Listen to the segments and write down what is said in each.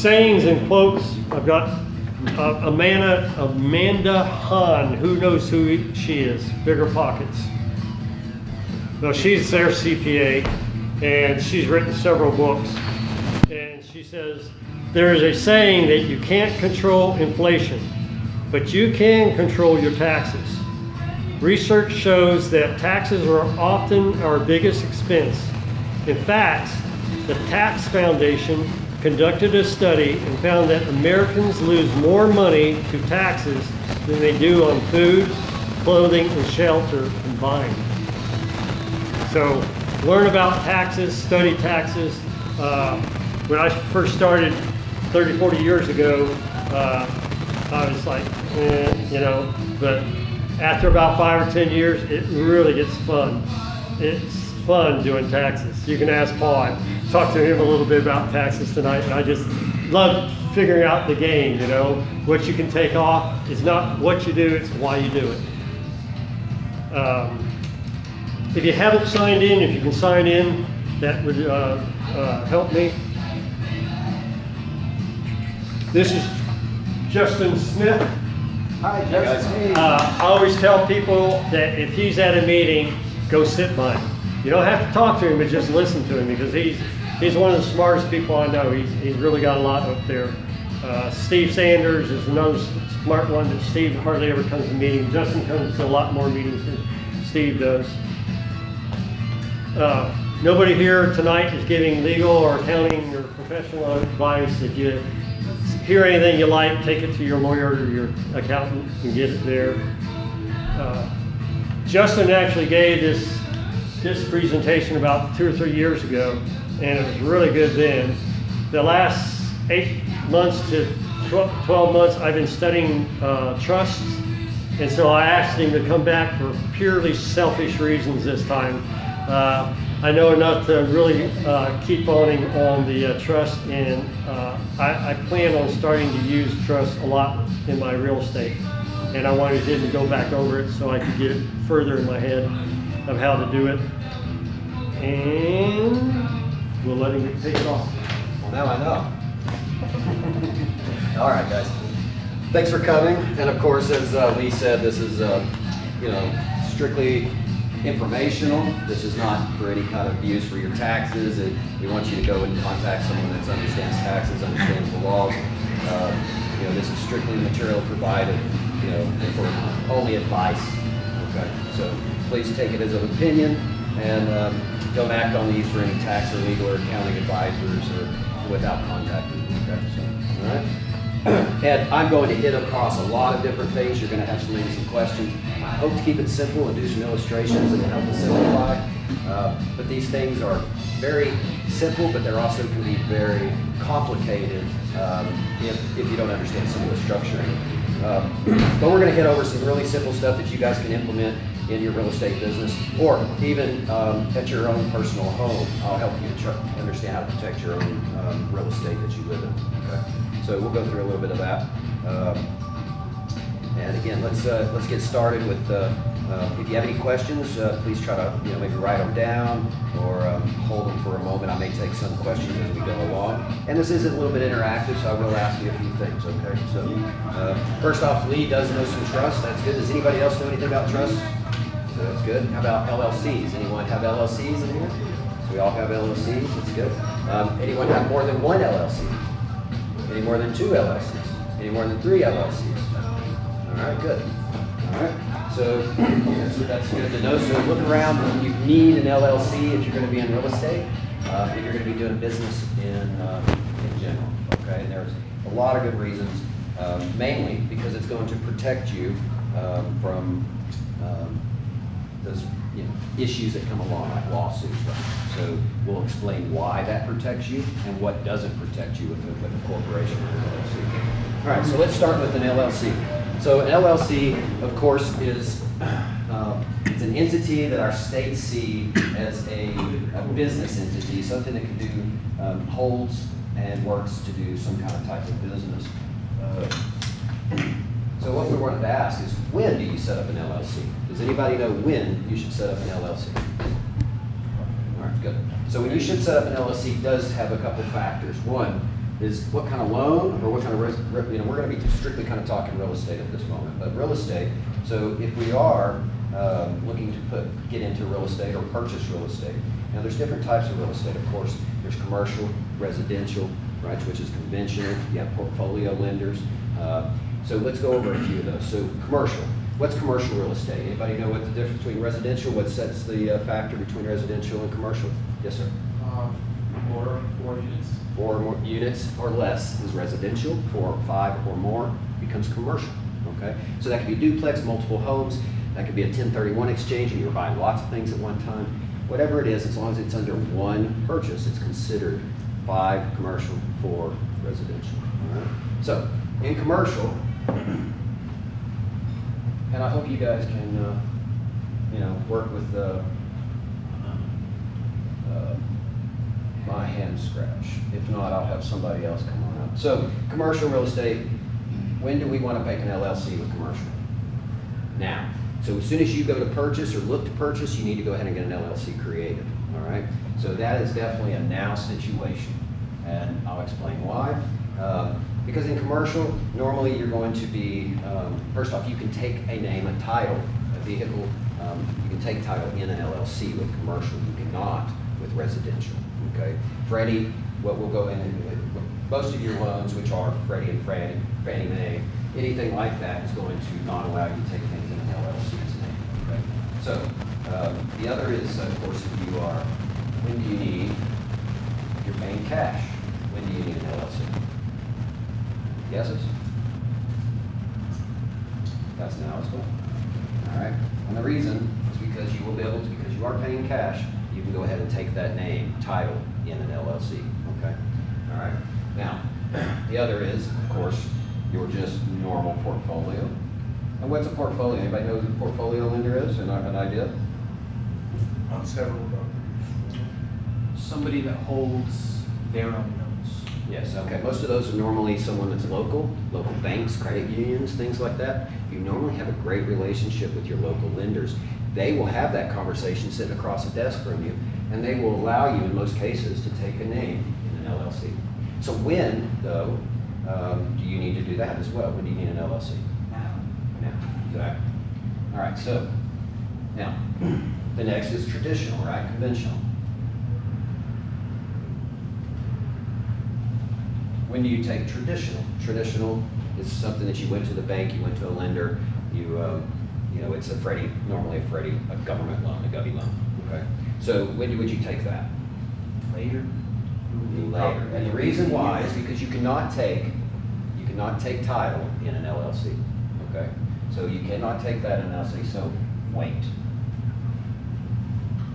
sayings and quotes. I've got Amanda Hahn. Who knows who she is? Bigger Pockets. Well, she's their CPA, and she's written several books. And she says, there is a saying that you can't control inflation, but you can control your taxes. Research shows that taxes are often our biggest expense. In fact, the Tax Foundation conducted a study and found that Americans lose more money to taxes than they do on food, clothing, and shelter combined. So learn about taxes, study taxes. When I first started 30, 40 years ago, I was like, but after about 5 or 10 years, it really gets fun. It's fun doing taxes. You can ask Paul. I talked to him a little bit about taxes tonight, and I just love figuring out the game, what you can take off. It's not what you do, it's why you do it. If you haven't signed in, if you can sign in, that would help me. This is Justin Smith. Hi, Justin. I always tell people that if he's at a meeting, go sit by him. You don't have to talk to him, but just listen to him, because he's one of the smartest people I know. He's really got a lot up there. Steve Sanders is another smart one that Steve hardly ever comes to meetings. Justin comes to a lot more meetings than Steve does. Nobody here tonight is giving legal or accounting or professional advice. If you hear anything you like, take it to your lawyer or your accountant and get it there. Justin actually gave this presentation about 2 or 3 years ago, and it was really good then. The last 8 months to 12 months, I've been studying trusts, and so I asked him to come back for purely selfish reasons this time. I know enough to really keep owning on the trust, and I plan on starting to use trust a lot in my real estate, and I wanted him to go back over it so I could get it further in my head of how to do it, and we'll let him take it off. Well, now I know. All right, guys. Thanks for coming. And of course, as Lee said, this is strictly informational. This is not for any kind of use for your taxes. We want you to go and contact someone that understands taxes, understands the laws. This is strictly material provided, for only advice. Okay, so please take it as an opinion, and don't act on these for any tax or legal or accounting advisors or without contacting them. Okay, so, all right. And I'm going to hit across a lot of different things. You're going to have some questions. I hope to keep it simple and do some illustrations and help to simplify. But these things are very simple, but they're also can be very complicated if you don't understand some of the structuring. But we're going to hit over some really simple stuff that you guys can implement in your real estate business, or even at your own personal home. I'll help you to understand how to protect your own real estate that you live in. Okay? So we'll go through a little bit of that. And again, let's get started with. If you have any questions, please try to maybe write them down or hold them for a moment. I may take some questions as we go along. And this is a little bit interactive, so I will ask you a few things. Okay. So first off, Lee does know some trust. That's good. Does anybody else know anything about trust? So that's good. How about LLCs? Anyone have LLCs in here? So we all have LLCs. That's good. Anyone have more than one LLC? Any more than 2 LLCs? Any more than 3 LLCs? All right, good. All right, so that's good to know. So look around. You need an LLC if you're going to be in real estate, if you're going to be doing business in general. Okay, and there's a lot of good reasons, mainly because it's going to protect you from those issues that come along, like lawsuits. Right? So we'll explain why that protects you and what doesn't protect you with a corporation or an LLC. All right, so let's start with an LLC. So an LLC, of course, is it's an entity that our states see as a business entity, something that can do holds and works to do some kind of type of business. So what we wanted to ask is, when do you set up an LLC? Does anybody know when you should set up an LLC? All right, good. So when you should set up an LLC, does have a couple factors. One, is what kind of loan or what kind of risk, you know, we're gonna be strictly kind of talking real estate at this moment, but real estate, so if we are looking to get into real estate or purchase real estate, now there's different types of real estate, of course. There's commercial, residential, right, which is conventional. You have portfolio lenders. So let's go over a few of those. So commercial, what's commercial real estate? Anybody know what the difference between residential, what sets the factor between residential and commercial? Yes, sir. Four units. 4 or more units or less is residential, 4 or 5 or more becomes commercial, okay? So that could be duplex, multiple homes, that could be a 1031 exchange and you're buying lots of things at one time. Whatever it is, as long as it's under one purchase, it's considered 5 commercial, 4 residential, all right? So, in commercial, and I hope you guys can, you know, work with my hand scratch. If not, I'll have somebody else come on up. So, commercial real estate, when do we want to make an LLC with commercial? Now. So as soon as you go to purchase or look to purchase, you need to go ahead and get an LLC created, all right? So that is definitely a now situation, and I'll explain why. Because in commercial, normally you're going to be, first off, you can take a name, a title, a vehicle, you can take title in an LLC with commercial, you cannot with residential, okay? Freddie, what we'll go in, most of your loans, which are Freddie and Fannie Mae, anything like that is going to not allow you to take things in an LLC's name, okay? So, the other is, of course, if you are, when do you need, if you're paying cash, when do you need an LLC? Guesses? That's now as well. All right, and the reason is because you will be able to, because you are paying cash, you can go ahead and take that name, title, in an LLC, okay? All right, now, the other is, of course, your just normal portfolio. And what's a portfolio? Anybody know what a portfolio lender is? An idea? On several properties. Somebody that holds their own notes. Yes, okay. Most of those are normally someone that's local banks, credit unions, things like that. You normally have a great relationship with your local lenders. They will have that conversation sitting across a desk from you, and they will allow you, in most cases, to take a name in an LLC. So when, though, do you need to do that as well? When do you need an LLC? Now, exactly. All right, so now, the next is traditional, right? Conventional. When do you take traditional? Traditional is something that you went to the bank, you went to a lender, you know, it's normally a government loan, a govy loan, okay? So when would you take that? Later. Later. And the reason why is because you cannot take title in an LLC, okay? So you cannot take that in an LLC, so wait.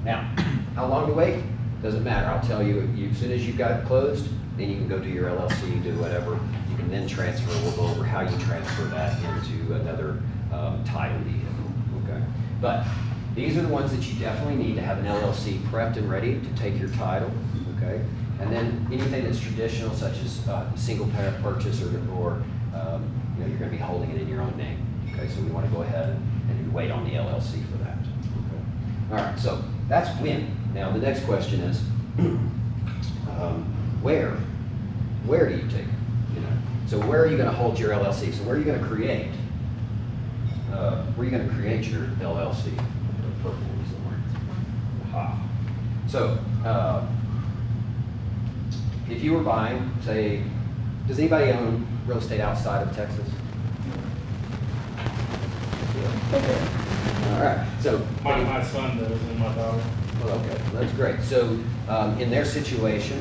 Now, how long to wait? Doesn't matter. I'll tell you, as soon as you've got it closed, then you can go to your LLC, do whatever. You can then transfer. We'll go over how you transfer that into another title vehicle, okay? But these are the ones that you definitely need to have an LLC prepped and ready to take your title, okay? And then anything that's traditional, such as single parent purchase, or you know, you're going to be holding it in your own name. Okay, so we want to go ahead and wait on the LLC for that. Okay. All right, so that's when. Now the next question is, where? Where do you take it? You know, so where are you going to hold your LLC? So where are you going to create? Where are you going to create your LLC? Purple somewhere. Aha. So. If you were buying, say, does anybody own real estate outside of Texas? Okay. All right. So My son does and my daughter. well, okay, that's great. So in their situation,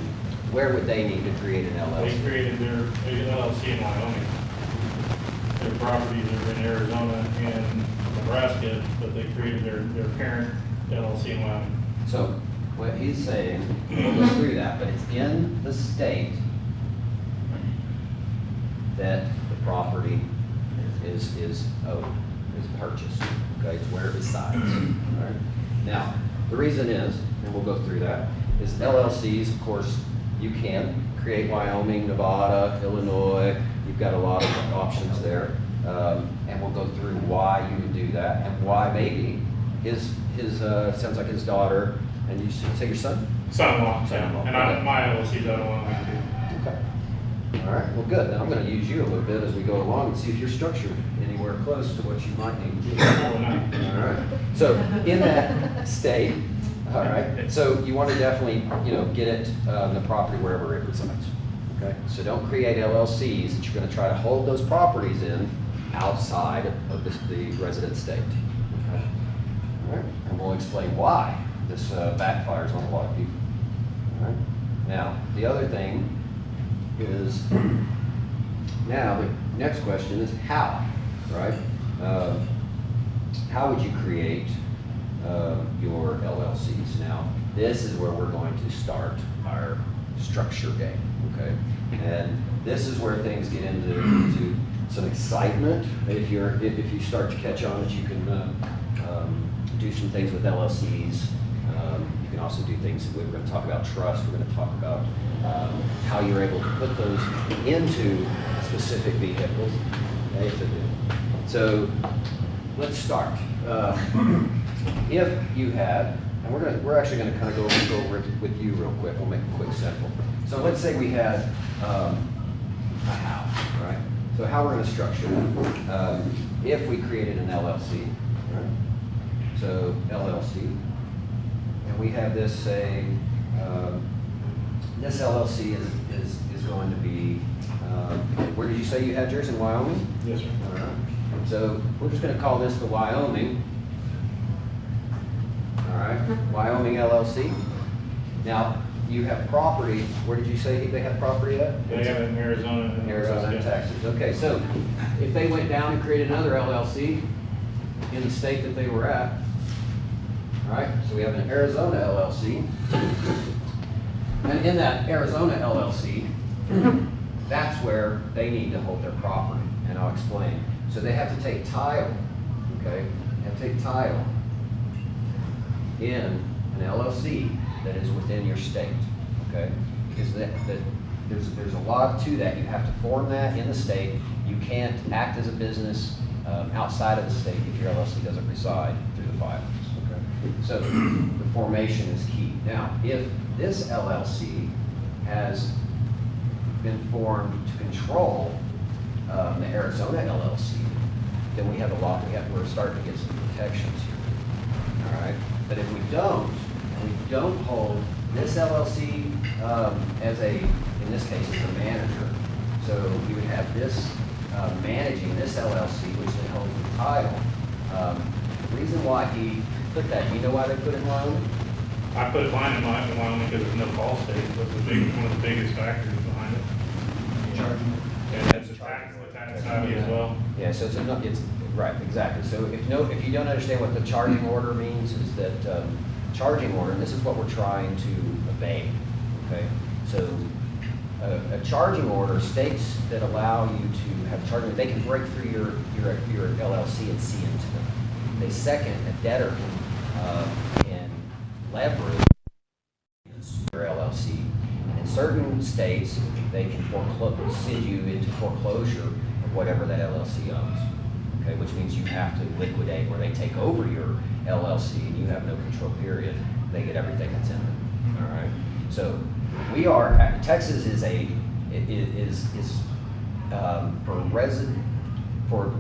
where would they need to create an They LLC? created their LLC in Wyoming. Their properties are in Arizona and Nebraska, but they created their parent LLC in Wyoming. So what he's saying, we'll go through that, but it's in the state that the property is owed, is purchased. Okay, it's where it resides. All right. Now, the reason is, and we'll go through that, is LLCs, of course, you can create Wyoming, Nevada, Illinois. You've got a lot of options there, and we'll go through why you would do that and why maybe his sounds like his daughter. And you should say your son? Son-in-law, Son-in-law, and okay. my LLC's out of Wyoming too. Okay. All right, well, good. Now I'm gonna use you a little bit as we go along and see if you're structured anywhere close to what you might need to do. Probably not. All right, so in that state, all right, so you want to definitely, get it, the property wherever it resides, okay? So don't create LLCs that you're gonna try to hold those properties in outside of the resident state, okay? All right, and we'll explain why this backfires on a lot of people, all right? Now, the other thing is, now the next question is how, right? How would you create your LLCs? Now, this is where we're going to start our structure game, okay? And this is where things get into some excitement. If you start to catch on that you can do some things with LLCs. You can also do things, we're going to talk about trust, we're going to talk about how you're able to put those into specific vehicles. Okay, so let's start. If you had, and we're actually going to kind of go over it with you real quick. We'll make it quick, simple. So let's say we had a house, right? So how we're going to structure that? If we created an LLC, right? So LLC, and we have this say, this LLC is going to be, where did you say you had yours, in Wyoming? Yes, sir. All right. So we're just going to call this the Wyoming. All right, Wyoming LLC. Now, you have property, where did you say they have property at? They have it in Arizona. and Arizona and Texas. Okay, so if they went down and created another LLC in the state that they were at, all right, so we have an Arizona LLC. And in that Arizona LLC, that's where they need to hold their property, and I'll explain. So they have to take title, okay? They have to take title in an LLC that is within your state, okay? Because there's a lot to that. You have to form that in the state. You can't act as a business outside of the state if your LLC doesn't reside through the filings, okay? So the formation is key. Now, if this LLC has been formed to control the Arizona LLC, then we have we're starting to get some protections here, all right? But if we don't, and we don't hold this LLC as in this case, as a manager, so you would have this managing this LLC, which then holds the title. The reason why he put that, do you know why they put it in Wyoming? I put mine in Wyoming because there's no call state. That's one of the biggest factors behind it. And that's the tax side as well. Yeah, so it's right, exactly. So if you don't understand what the charging order means, is that charging order, and this is what we're trying to obey, okay? So a charging order, states that allow you to have charging, they can break through your LLC and see into them. They second, a debtor can leverage your LLC. In certain states, they can send you into foreclosure of whatever that LLC owns. Okay, which means you have to liquidate, where they take over your LLC and you have no control period. They get everything that's in it. All right. So Texas is for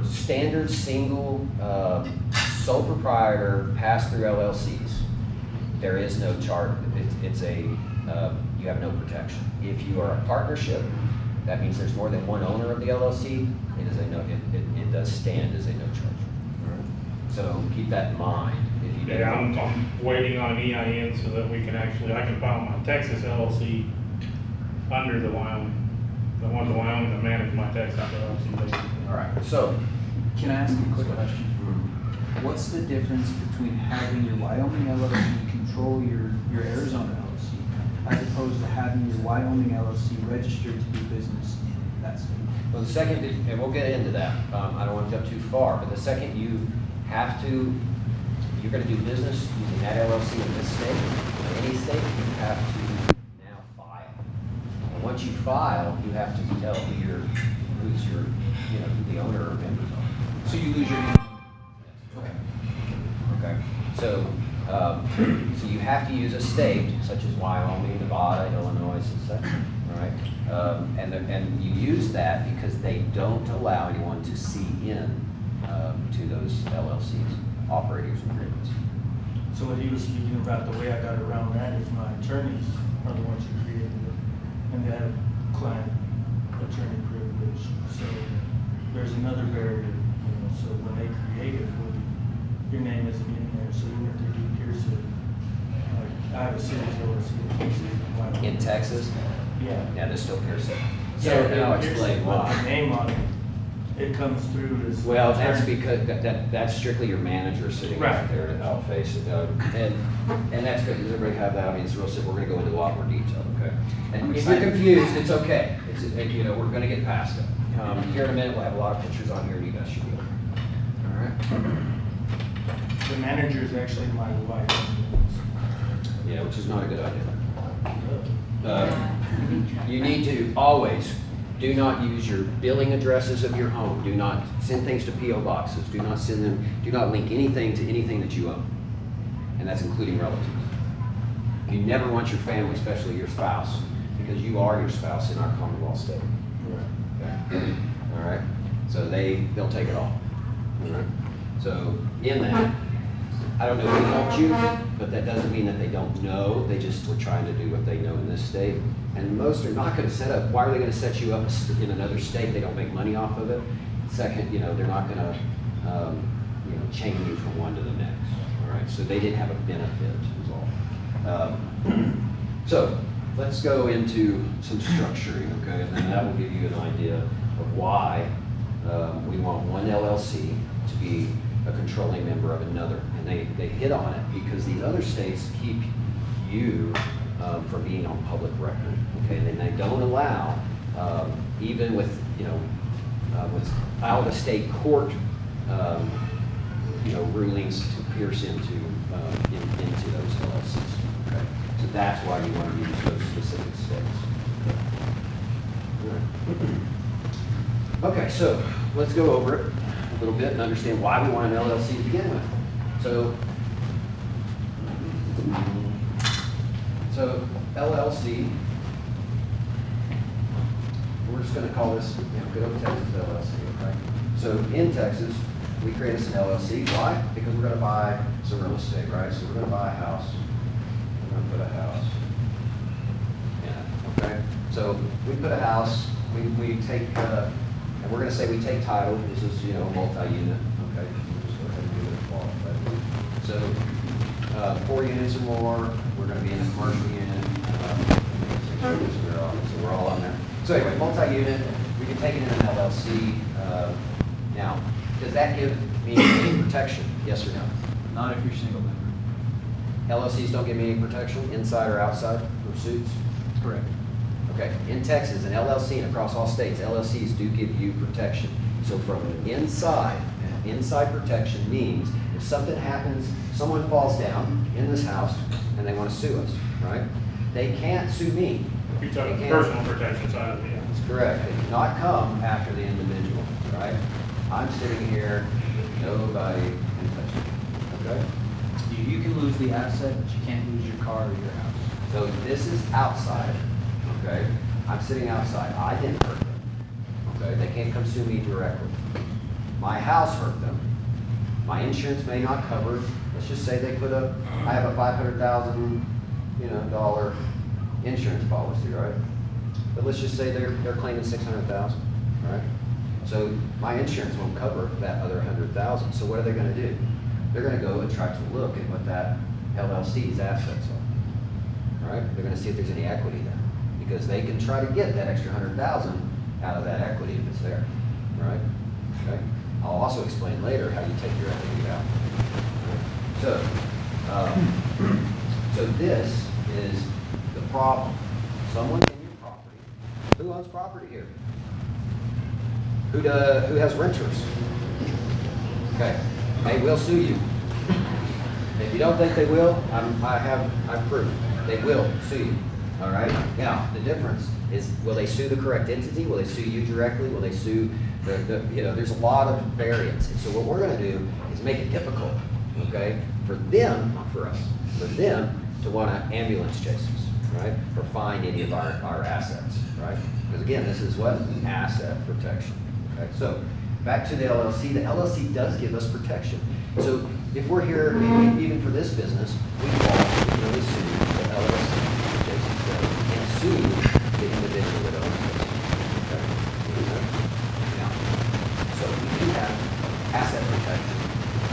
standard single sole proprietor pass-through LLCs. There is no charge. You have no protection. If you are a partnership, that means there's more than one owner of the LLC. It does stand as a no charge. So keep that in mind. If you Yeah, I'm waiting on an EIN so that I can file my Texas LLC under the Wyoming. I want the Wyoming to manage my Texas LLC basically. All right. So Can I ask you a quick question? What's the difference between having your Wyoming LLC control your Arizona LLC as opposed to having your Wyoming LLC registered to do business in that state? well, the second, and we'll get into that. I don't want to jump too far, but the second you're going to do business using that LLC in this state, or any state, you have to now file. And once you file, you have to tell who the owner or members are. So you lose your Okay. Okay. So you have to use a state such as Wyoming, Nevada, Illinois, etc. all right? And you use that because they don't allow anyone to see in to those LLCs, operators agreements. So what he was speaking about, the way I got around that is my attorneys are the ones who created it, and they have client attorney privilege. So there's another barrier, you know, so when they create it for you, your name isn't in there, so even if they do pierce it, like, I have a series LLC that keeps it. In Texas, Yeah. yeah, they're still piercing. So Yeah, now they pierce explain it, but why. the name on it, it comes through as. Well, that's attorney. because that's strictly your manager sitting Right. out there to outface it. And that's good. Does everybody have that? I mean, it's real simple. We're gonna go into a lot more detail, okay? And I'm if you're excited. confused, it's okay. You know, we're gonna get past it. Here in a minute, we'll have a lot of pictures on here and you guys should be okay. All right? The manager is actually my wife. Yeah, which is not a good idea. You need to always, do not use your billing addresses of your home. Do not send things to PO boxes. Do not send them, do not link anything to anything that you own. And that's including relatives. You never want your family, especially your spouse, because you are your spouse in our Commonwealth state. Okay? All right? So they'll take it all. All right? So in that, I don't know who helped you, but that doesn't mean that they don't know. They just were trying to do what they know in this state. And most are not gonna set up, why are they gonna set you up in another state? They don't make money off of it. Second, you know, they're not gonna, you know, chain you from one to the next. All right, so they didn't have a benefit, is all. So let's go into some structuring, okay? And then that will give you an idea of why we want one LLC to be a controlling member of another. And they hit on it because the other states keep you from being on public record, okay? And then they don't allow, even with, you know, with out of state court, you know, rulings to pierce into those LLCs, okay? So that's why you want to use those specific states. Okay, so let's go over it a little bit and understand why we want an LLC to begin with. So LLC, we're just going to call this, you know, good old Texas LLC, okay? So in Texas, we create us an LLC. Why? Because we're going to buy some real estate, right? So we're going to buy a house. We're going to put a house. Yeah, okay? So we put a house, we take, and we're going to say we take title. This is, you know, a multi-unit, okay? We'll just go ahead and give it a qualified. So 4 units or more, we're going to be in a commercial unit. So we're all on there. So anyway, multi-unit, we can take it in an LLC. Now, does that give me any protection? Yes or no? Not if you're single member. LLCs don't give me any protection, inside or outside for suits? Correct. Okay, in Texas, an LLC and across all states, LLCs do give you protection. So from inside protection means if something happens, someone falls down in this house and they want to sue us, right? They can't sue me. You're talking They can't- personal protection side of it. That's correct. They cannot come after the individual, right? I'm sitting here, nobody can touch me, okay? You can lose the asset, but you can't lose your car or your house. So this is outside, okay? I'm sitting outside. I didn't hurt them, okay? They can't come sue me directly. My house hurt them. My insurance may not cover it. Let's just say they put up, I have a $500,000, dollar insurance policy, right? But let's just say they're claiming $600,000, right? So my insurance won't cover that other $100,000. So what are they going to do? They're going to go and try to look at what that LLC's assets are, right? They're going to see if there's any equity there, because they can try to get that extra $100,000 out of that equity if it's there, right? Okay. I'll also explain later how you take your equity out. So, so this is the problem. Someone's in your property. Who owns property here? Who has renters? Okay, they will sue you. If you don't think they will, I've proved they will sue you. All right. Now the difference is, will they sue the correct entity? Will they sue you directly? Will they sue there's a lot of variance. And so what we're going to do is make it difficult, okay, for them, not for us, for them to want to ambulance chase us. right? Or find any of our assets, right? Because again, this is what? Asset protection, okay? So, back to the LLC does give us protection. So, if we're here, even for this business, we can really sue the LLC, Jason said, and sue the individual that owns it, okay? Now, so we do have asset protection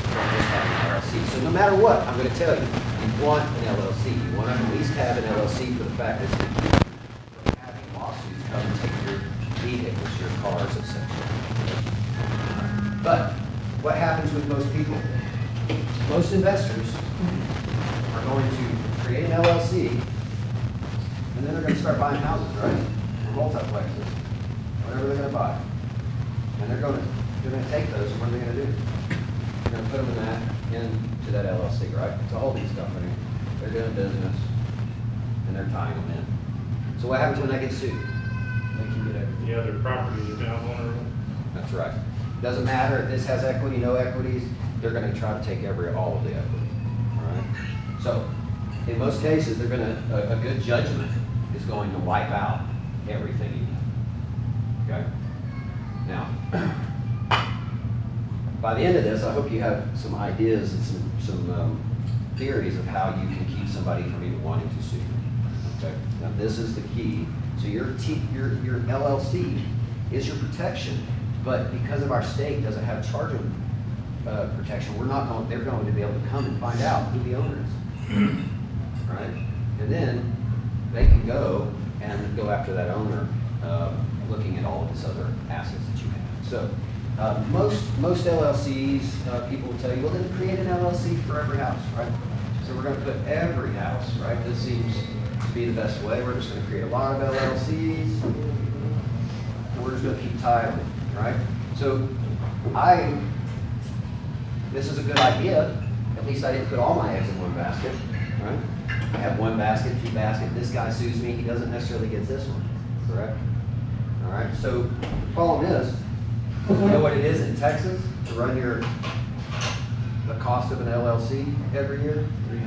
from just having an LLC. So no matter what, I'm going to tell you, you want an LLC. You want to at least have an LLC for the fact that it's going to keep you from having lawsuits come and take your vehicles, your cars, etc. But what happens with most people? Most investors are going to create an LLC, and then they're going to start buying houses, right? Or multiplexes, whatever they're going to buy. And they're going to take those, and what are they going to do? They're going to put them into that LLC, right? It's a holdings company. They're doing business, and they're tying them in. So what happens when they get sued? They can get everything. The other properties are now vulnerable. That's right. Doesn't matter if this has equity, no equities, they're going to try to take all of the equity, all right? So, in most cases, they're going to, a good judgment is going to wipe out everything you know, okay? Now, by the end of this, I hope you have some ideas and some theories of how you can keep somebody from even wanting to sue you, okay? Now, this is the key. So your LLC is your protection, but because of our state doesn't have charging protection, they're going to be able to come and find out who the owner is, right? And then they can go and go after that owner, looking at all of this other assets that you have. So most LLCs, people will tell you, well, then create an LLC for every house, right? So we're going to put every house, right? This seems to be the best way. We're just going to create a lot of LLCs, and we're just going to keep titling, right? So this is a good idea. At least I didn't put all my eggs in one basket, right? I have one basket, two baskets. This guy sues me. He doesn't necessarily get this one, correct? All right. So the problem is, you know what it is in Texas to run the cost of an LLC every year? $300.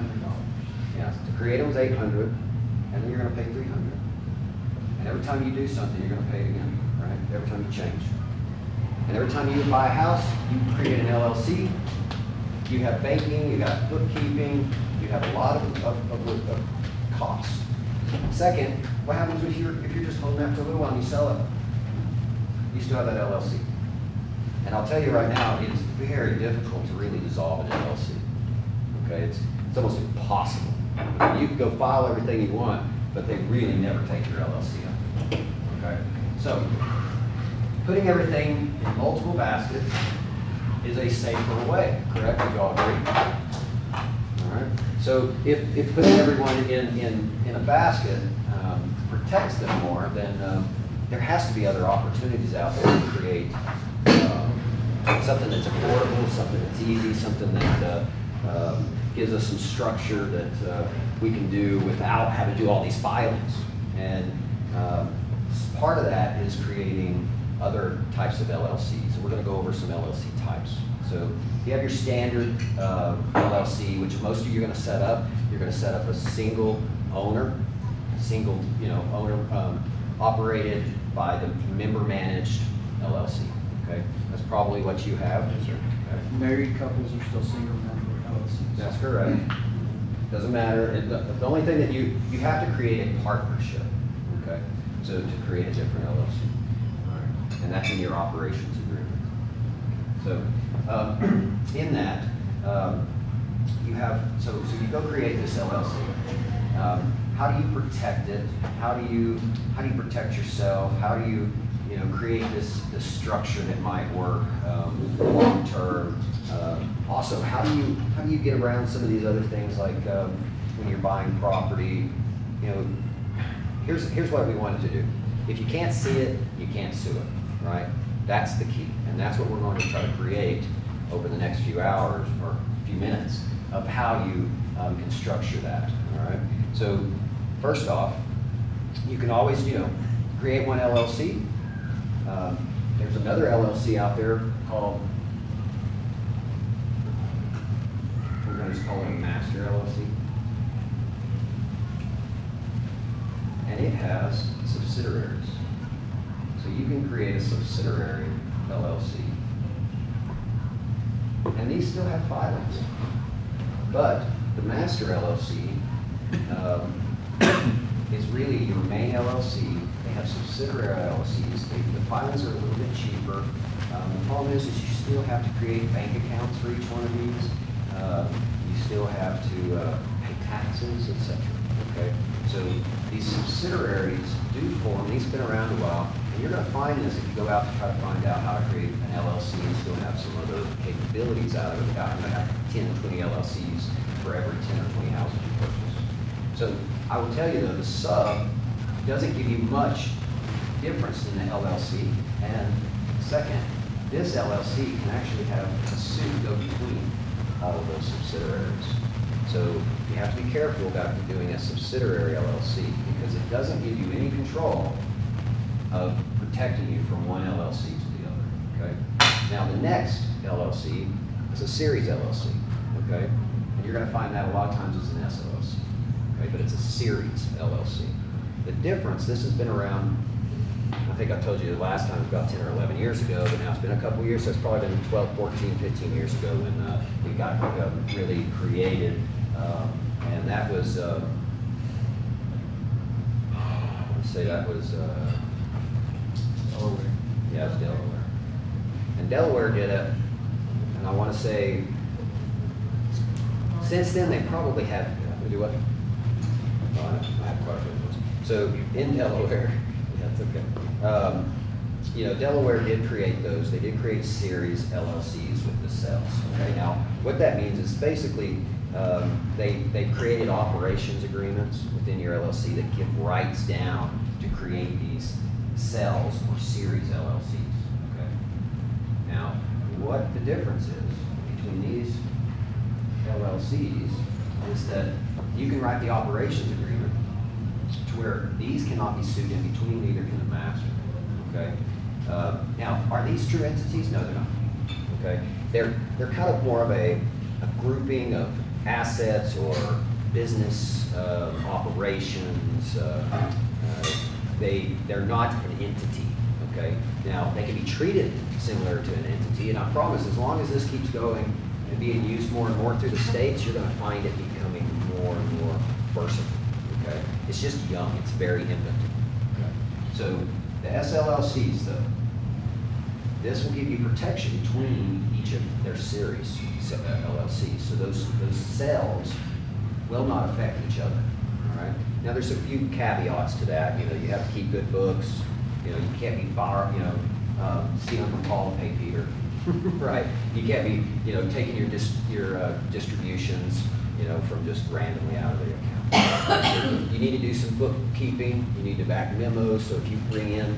Yeah. To create them is $800, and then you're going to pay $300. And every time you do something, you're going to pay it again, right? Every time you change. And every time you buy a house, you create an LLC. You have banking, you got bookkeeping, you have a lot of costs. Second, what happens if you're just holding that for a little while and you sell it? You still have that LLC. And I'll tell you right now, it's very difficult to really dissolve an LLC. Okay, it's almost impossible. You can go file everything you want, but they really never take your LLC up. Okay, so putting everything in multiple baskets is a safer way, correct? Would you all agree? All right. So if putting everyone in a basket protects them more, then there has to be other opportunities out there to create something that's affordable, something that's easy, something that gives us some structure that we can do without having to do all these filings. And part of that is creating other types of LLCs. So we're going to go over some LLC types. So you have your standard LLC, which most of you are going to set up. You're going to set up a single owner, operated by the member managed LLC. Okay, that's probably what you have. Yes, sir. Okay. Married couples are still single member LLCs. That's correct. Doesn't matter. The only thing that you have to create a partnership. Okay, so to create a different LLC. And that's in your operations agreement. So in that, you have, so you go create this LLC. How do you protect it? How do you protect yourself? How do you create this structure that might work long term? Also, how do you get around some of these other things like when you're buying property? Here's what we wanted to do. If you can't see it, you can't sue it. Right? That's the key. And that's what we're going to try to create over the next few hours or few minutes of how you can structure that. All right? So first off, you can always, create one LLC. There's another LLC out there called, we're going to just call it a master LLC. and it has subsidiaries. So you can create a subsidiary LLC. And these still have filings. But the master LLC is really your main LLC. They have subsidiary LLCs. The filings are a little bit cheaper. The problem is you still have to create bank accounts for each one of these. You still have to pay taxes, etc. Okay? So these subsidiaries do form. These have been around a while. And you're going to find this if you go out to try to find out how to create an LLC and still have some other capabilities out of it. You're going to have 10 or 20 LLCs for every 10 or 20 houses you purchase. So I will tell you though, the sub doesn't give you much difference in the LLC. And second, this LLC can actually have a suit go between all of those subsidiaries. So you have to be careful about doing a subsidiary LLC because it doesn't give you any control of protecting you from one LLC to the other, okay? Now the next LLC is a series LLC, okay? And you're gonna find that a lot of times as an SLLC, okay? But it's a series LLC. The difference, this has been around, I think I told you the last time, about 10 or 11 years ago, but now it's been a couple years, so it's probably been 12, 14, 15 years ago when it got really created. And that was, let's say that was, Delaware. yeah, it's Delaware. And Delaware did it, and I want to say, since then they probably have, do what? Oh, I have questions. So in Delaware, that's okay. You know, Delaware did create those. They did create series LLCs with the cells. Okay, now what that means is basically they created operations agreements within your LLC that give rights down to create these cells or series LLCs. Okay. Now, what the difference is between these LLCs is that you can write the operations agreement to where these cannot be sued in between, neither can the master. Okay. Now, are these true entities? No, they're not. Okay. They're kind of more of a grouping of assets or business operations. They're not an entity. Okay. Now, they can be treated similar to an entity, and I promise, as long as this keeps going and being used more and more through the states, you're going to find it becoming more and more versatile. Okay. It's just young. It's very infant. Okay. So the SLLCs, though, this will give you protection between each of their series LLCs. So those cells will not affect each other. All right. Now there's a few caveats to that. You know, you have to keep good books. You know, you can't be stealing from Paul and pay Peter. Right. You can't be, you know, taking your distributions, you know, from just randomly out of the account. You need to do some bookkeeping. You need to back memos. So if you bring in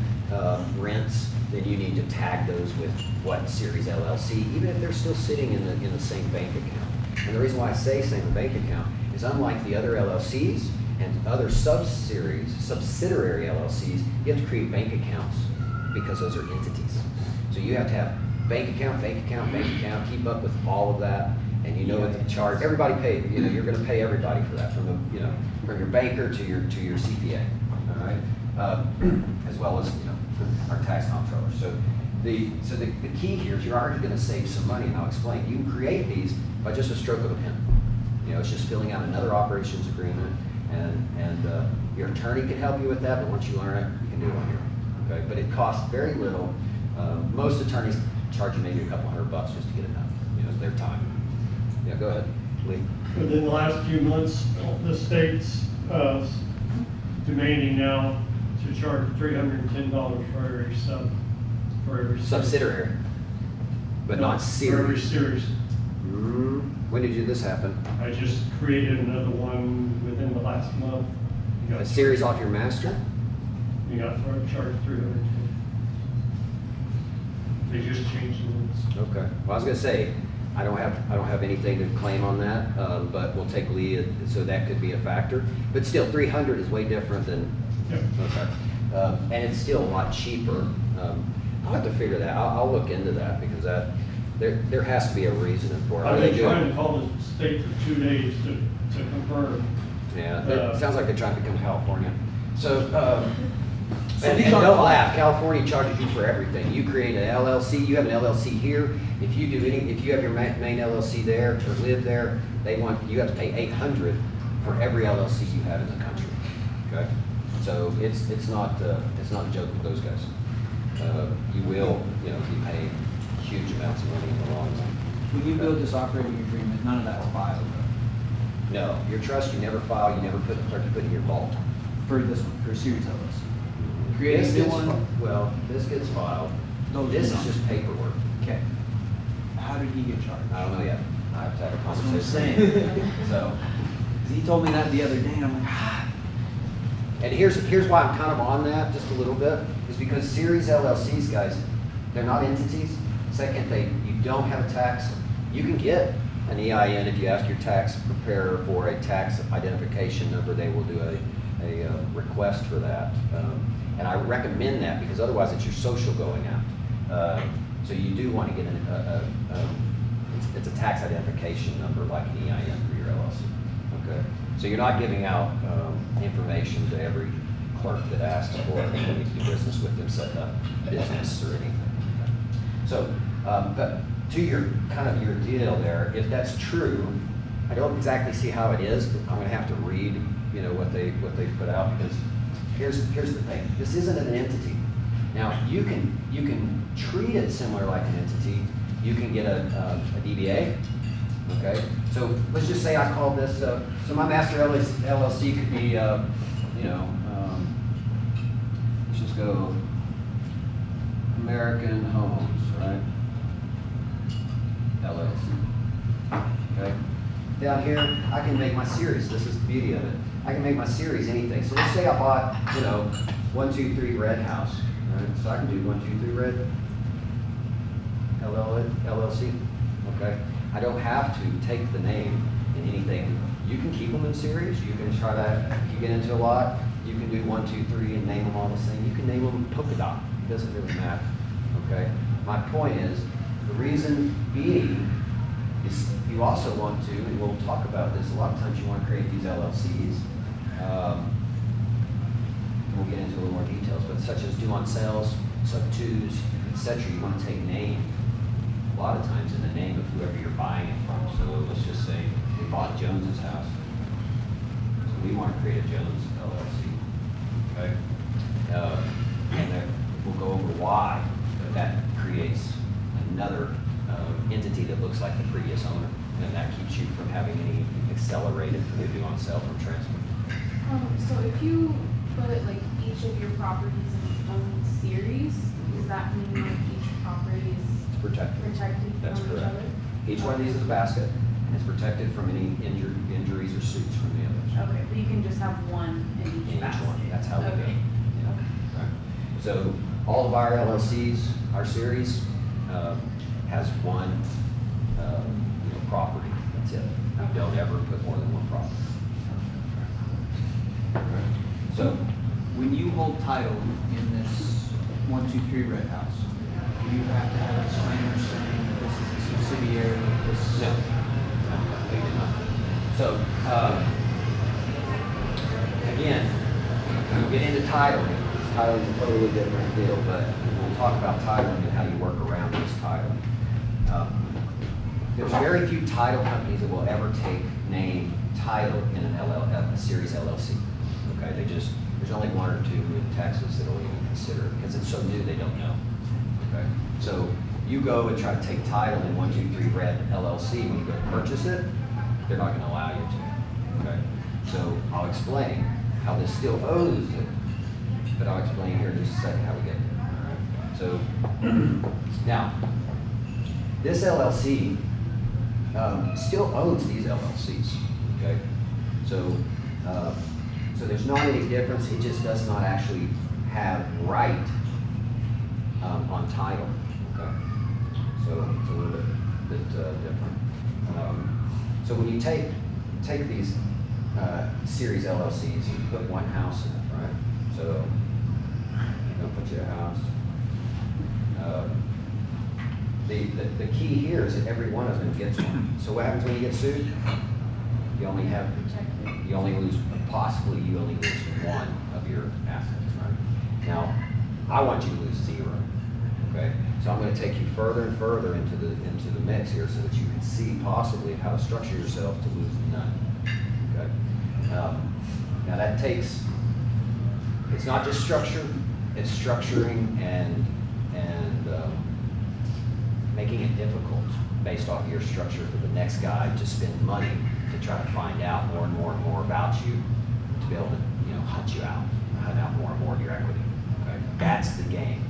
rents, then you need to tag those with what series LLC, even if they're still sitting in the same bank account. And the reason why I say same bank account is unlike the other LLCs and other subsidiary LLCs, you have to create bank accounts because those are entities. So you have to have bank account, keep up with all of that, and you know what to charge. Everybody pays. You know, you're going to pay everybody for that, from your banker to your CPA, all right, as well as our tax comptroller. So the key here is you're already going to save some money, and I'll explain. You can create these by just a stroke of a pen. You know, it's just filling out another operations agreement, and your attorney can help you with that. But once you learn it, you can do it on your own. Okay, but it costs very little. Most attorneys charge you maybe a couple $100 just to get it done. You know, it's their time. Yeah, go ahead, Lee. Within the last few months, the state's demanding now to charge $310 for every Subsidiary, but No, not For every series. series. When did this happen? I just created another one within the last month. You A got series off your master? You got charged $310. They just changed the rules. Okay. Well, I was gonna say, I don't have anything to claim on that, but we'll take Lee, so that could be a factor. But still, 300 is way different than, Yep. okay. And it's still a lot cheaper. I'll have to figure that, I'll look into that, because there has to be a reason for it. Are I've they been doing- trying to call the state for 2 days to confirm. Yeah, it sounds like they're trying to become California. So, So and these and are don't fine. laugh, California charges you for everything. You create an LLC, you have an LLC here, if you have your main LLC there or live there, you have to pay 800 for every LLC you have in the country, okay? So it's not a joke with those guys. You will, be paying huge amounts of money in the long run. When you build this operating agreement, none of that's filed though, No, your trust, you never file, you never put in your vault. for this one, for Series LLC. Create a This new gets one. Well, this gets filed. Those This do is not. just paperwork. Okay. How did he get charged? I don't know yet. I have to have a That's what I'm conversation. saying. So, 'Cause he told me that the other day, and I'm like, and here's why I'm kind of on that just a little bit, is because series LLCs, guys, they're not entities. Second, you don't have a tax. You can get an EIN if you ask your tax preparer for a tax identification number. They will do a request for that. And I recommend that because otherwise it's your social going out. So you do want to get it's a tax identification number like an EIN for your LLC. Okay. So you're not giving out information to every clerk that asks for it when you do business with them, setting up business or anything. So, but to your deal there, if that's true, I don't exactly see how it is, but I'm going to have to read, what they put out, because here's the thing: this isn't an entity. Now you can treat it similar like an entity. You can get a DBA. Okay, so let's just say I call this. So my master LLC could be, let's just go American Homes, right? LLC. Okay. Down here, I can make my series. This is the beauty of it. I can make my series anything. So let's say I bought, 123 Red House. Right? So I can do 123 Red LLC. Okay. I don't have to take the name in anything. You can keep them in series. You can try to, if you get into a lot, you can do 1, 2, 3 and name them all the same. You can name them polka dot. It doesn't really matter. Okay. My point is, the reason being is you also want to, and we'll talk about this, a lot of times you want to create these LLCs. We'll get into a little more details, but such as due on sales, sub-twos, etc. You want to take name, a lot of times in the name of whoever you're buying it from. So let's just say we bought Jones's house. So we want to create a Jones LLC. Okay? And then we'll go over why that creates another entity that looks like the previous owner, and that keeps you from having any accelerated for the due on sale from transfer. So if you put like each of your properties in its own series, does that mean like each property is Protected. protected That's from each correct. other? Each one of these is a basket, and it's protected from any injuries or suits from the others. Okay, but you can just have one in In each each basket? one, that's how we do it. Okay. Yeah. Okay. Right. So all of our LLCs, our series, has one, property. That's it. Okay. Don't ever put more than one property. Right. So, when you hold title in this 123 Red House, do you have to have a disclaimer saying that this is a subsidiary of this? no. No, they did not. So, again, when you get into titling, titling is a totally different deal, but we'll talk about titling and how you work around this titling. There's very few title companies that will ever take name title in a series LLC. Okay, there's only one or two in Texas that'll even consider it because it's so new they don't know. Okay, so you go and try to take title in 123 Red LLC when you go to purchase it, they're not going to allow you to. Okay, so I'll explain how this still owes it, but I'll explain here in just a second how we get there. All right. So now this LLC still owns these LLCs. Okay, so there's not any difference. It just does not actually have right on title. Okay, so it's a little bit different. So when you take these series LLCs, you put one house in it, right? So you're gonna put your house. The key here is that every one of them gets one. So what happens when you get sued? You only lose, possibly you only lose one of your assets, right? Now, I want you to lose zero, okay? So I'm gonna take you further and further into the mix here so that you can see possibly how to structure yourself to lose none, okay? Now that takes, it's not just structure, it's structuring and making it difficult based off your structure for the next guy to spend money to try to find out more and more and more about you, to be able to, hunt you out, hunt out more and more of your equity. Okay? That's the game.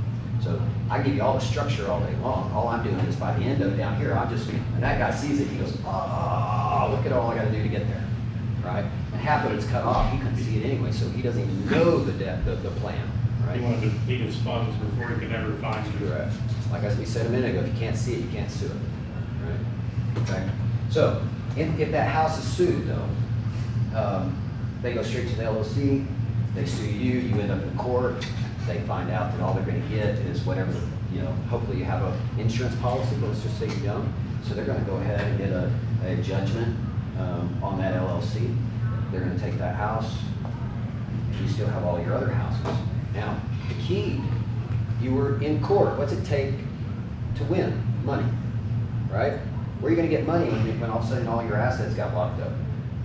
So I can give you all the structure all day long. All I'm doing is by the end of it down here, when that guy sees it, he goes, oh, look at all I gotta do to get there, right? And half of it's cut off, he couldn't see it anyway, so he doesn't even know the depth of the plan, right? He wanted to eat his funds before he could ever find you. Correct. Like as we said a minute ago, if you can't see it, you can't sue it, right? Okay. So if that house is sued though, they go straight to the LOC, they sue you, you end up in court, they find out that all they're gonna get is whatever, hopefully you have an insurance policy, but let's just say you don't. So they're gonna go ahead and get a judgment on that LLC. They're gonna take that house, and you still have all your other houses. Now, the key, you were in court. What's it take to win? Money, right? Where are you gonna get money when all of a sudden all your assets got locked up?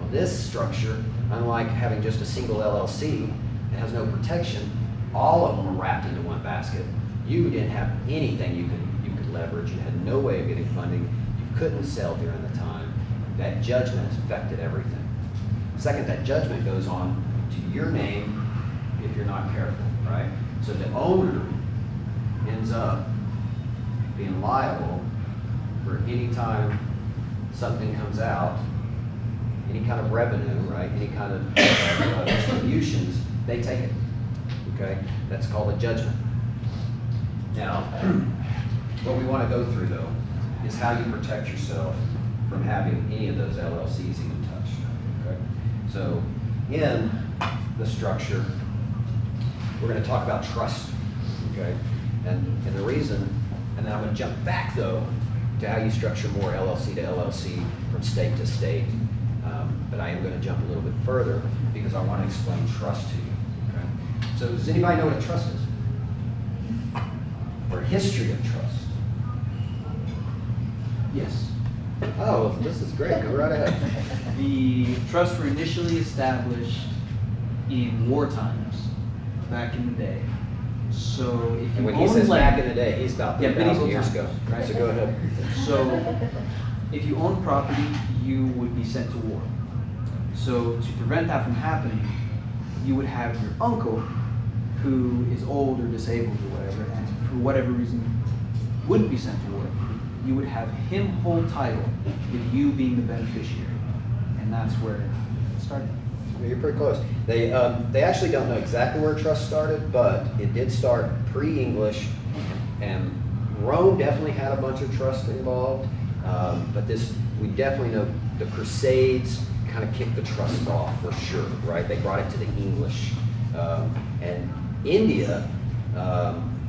Well, this structure, unlike having just a single LLC, it has no protection. All of them were wrapped into one basket. You didn't have anything you could leverage. You had no way of getting funding. You couldn't sell during the time. That judgment affected everything. Second, that judgment goes on to your name if you're not careful, right? So the owner ends up being liable for any time something comes out, any kind of revenue, right? Any kind of distributions, they take it, okay? That's called a judgment. Now, what we want to go through though is how you protect yourself from having any of those LLCs even touched, okay? So in the structure, we're going to talk about trust, okay? And the reason, and then I'm going to jump back though to how you structure more LLC to LLC from state to state. But I am going to jump a little bit further because I want to explain trust to you, okay? So does anybody know what a trust is? Or history of trust? Yes. Oh, this is great, go right ahead. The trusts were initially established in war times, back in the day. So if you And when he own says back land- in the day, he's about Yeah, 3,000 medieval years ago. times, right? So go ahead. So if you own property, you would be sent to war. So to prevent that from happening, you would have your uncle who is old or disabled or whatever, and for whatever reason wouldn't be sent to war. You would have him hold title with you being the beneficiary. And that's where it started. You're pretty close. They actually don't know exactly where trust started, but it did start pre-English, and Rome definitely had a bunch of trust involved. But we definitely know the Crusades kind of kicked the trust off for sure, right? They brought it to the English, and India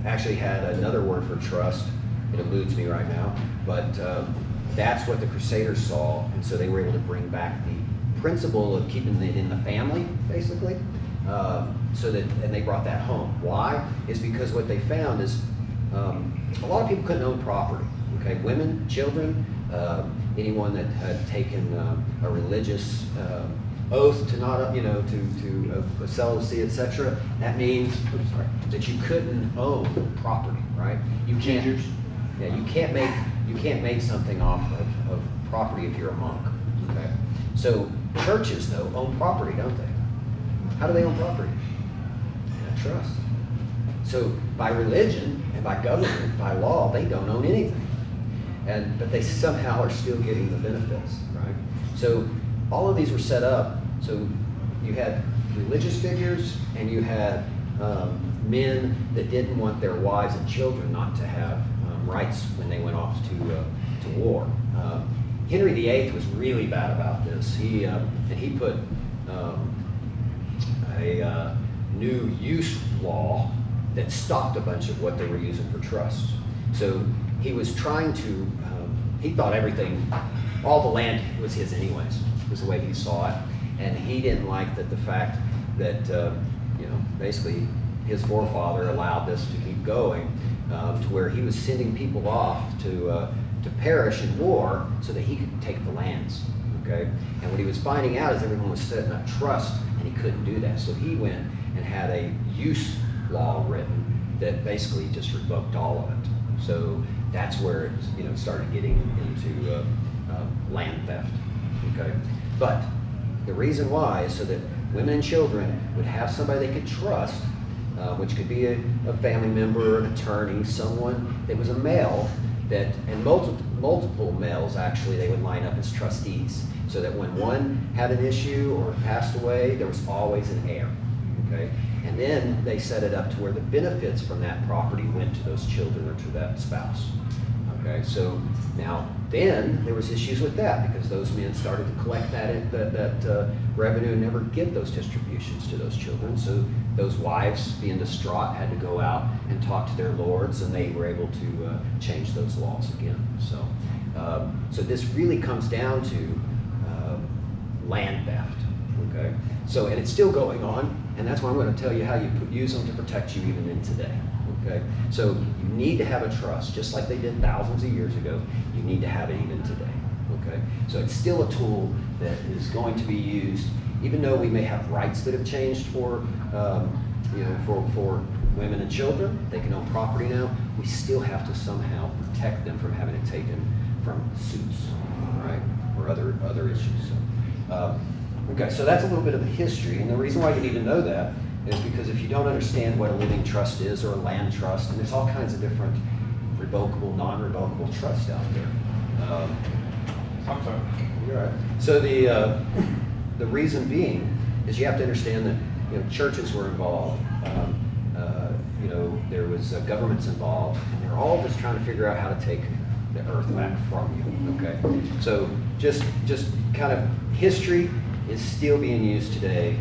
actually had another word for trust. It eludes me right now, but that's what the Crusaders saw, and so they were able to bring back the principle of keeping it in the family, basically, and they brought that home. Why? Is because what they found is a lot of people couldn't own property. Okay, women, children, anyone that had taken a religious oath to not, to celibacy, etc. That means, that you couldn't own property, right? You can't. Gingers. Yeah, you can't make something off of property if you're a monk. Okay, so churches though own property, don't they? How do they own property? Trust. So by religion and by government, by law, they don't own anything, but they somehow are still getting the benefits, right? So all of these were set up. So you had religious figures and you had men that didn't want their wives and children not to have rights when they went off to war. Henry VIII was really bad about this. He put a new use law that stopped a bunch of what they were using for trusts. So he was trying to, he thought all the land was his anyways, was the way he saw it. And he didn't like the fact that basically his forefather allowed this to keep going to where he was sending people off to perish in war so that he could take the lands. Okay, and what he was finding out is everyone was setting up trust, and he couldn't do that. So he went and had a use law written that basically just revoked all of it. So that's where it started getting into land theft. Okay, but the reason why is so that women and children would have somebody they could trust, which could be a family member, an attorney, someone that was a male, and multiple males actually, they would line up as trustees, so that when one had an issue or passed away, there was always an heir. Okay, and then they set it up to where the benefits from that property went to those children or to that spouse. Okay, so now then there was issues with that because those men started to collect that revenue and never give those distributions to those children. So those wives, being distraught, had to go out and talk to their lords, and they were able to change those laws again. So this really comes down to land theft. Okay, so and it's still going on, and that's why I'm going to tell you how you use them to protect you even in today. Okay, so you need to have a trust, just like they did thousands of years ago. You need to have it even today. Okay, so it's still a tool that is going to be used, even though we may have rights that have changed for for women and children. They can own property now. We still have to somehow protect them from having it taken from suits, right, or other issues. Okay, so that's a little bit of the history, and the reason why you need to know that is because if you don't understand what a living trust is or a land trust, and there's all kinds of different revocable, non-revocable trusts out there. I'm sorry. You're right. So the reason being is you have to understand that churches were involved. There was governments involved, and they're all just trying to figure out how to take the earth back from you. Okay, so just kind of history is still being used today,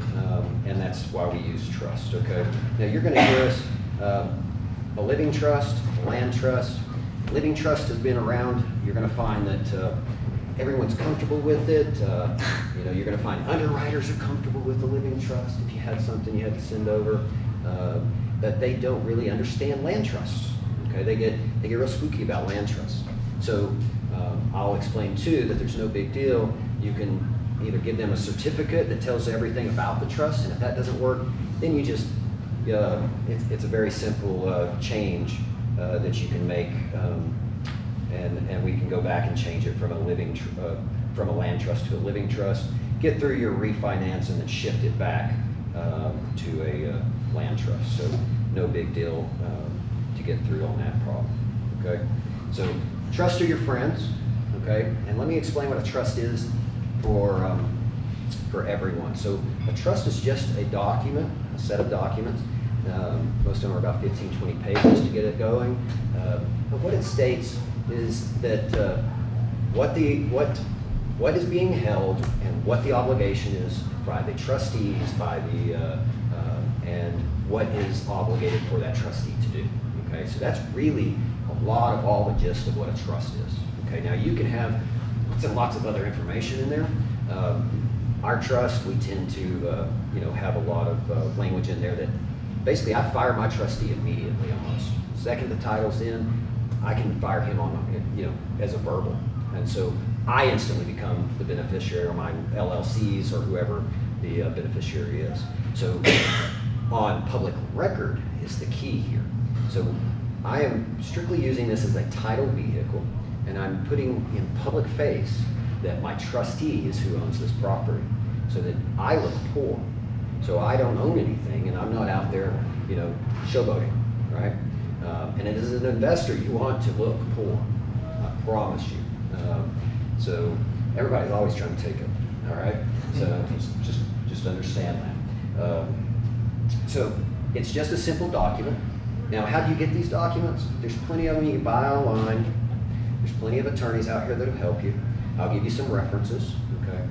and that's why we use trust. Okay, now you're going to hear us a living trust, a land trust. Living trust has been around. You're going to find that everyone's comfortable with it. You're going to find underwriters are comfortable with the living trust. If you had something you had to send over, but they don't really understand land trusts. Okay, they get real spooky about land trusts. So I'll explain too that there's no big deal. You can either give them a certificate that tells everything about the trust, and if that doesn't work, then you just it's a very simple change that you can make, and we can go back and change it from a land trust to a living trust. Get through your refinance and then shift it back to a land trust. So no big deal to get through on that problem. Okay, so trust are your friends. Okay, and let me explain what a trust is for everyone. So a trust is just a document, a set of documents. Most of them are about 15, 20 pages to get it going. But what it states is that what is being held and what the obligation is by the trustees, and what is obligated for that trustee to do. Okay, so that's really a lot of all the gist of what a trust is. Okay, now you can have lots of other information in there. Our trust, we tend to have a lot of language in there that basically I fire my trustee immediately almost. The second the title's in, I can fire him on as a verbal, and so I instantly become the beneficiary, or my LLCs or whoever the beneficiary is. So on public record is the key here. So I am strictly using this as a title vehicle, and I'm putting in public face that my trustee is who owns this property, so that I look poor. So I don't own anything, and I'm not out there, showboating, right? And as an investor, you want to look poor. I promise you. So everybody's always trying to take it. All right. So just understand that. So it's just a simple document. Now, how do you get these documents? There's plenty of them you can buy online. There's plenty of attorneys out here that'll help you. I'll give you some references. Okay.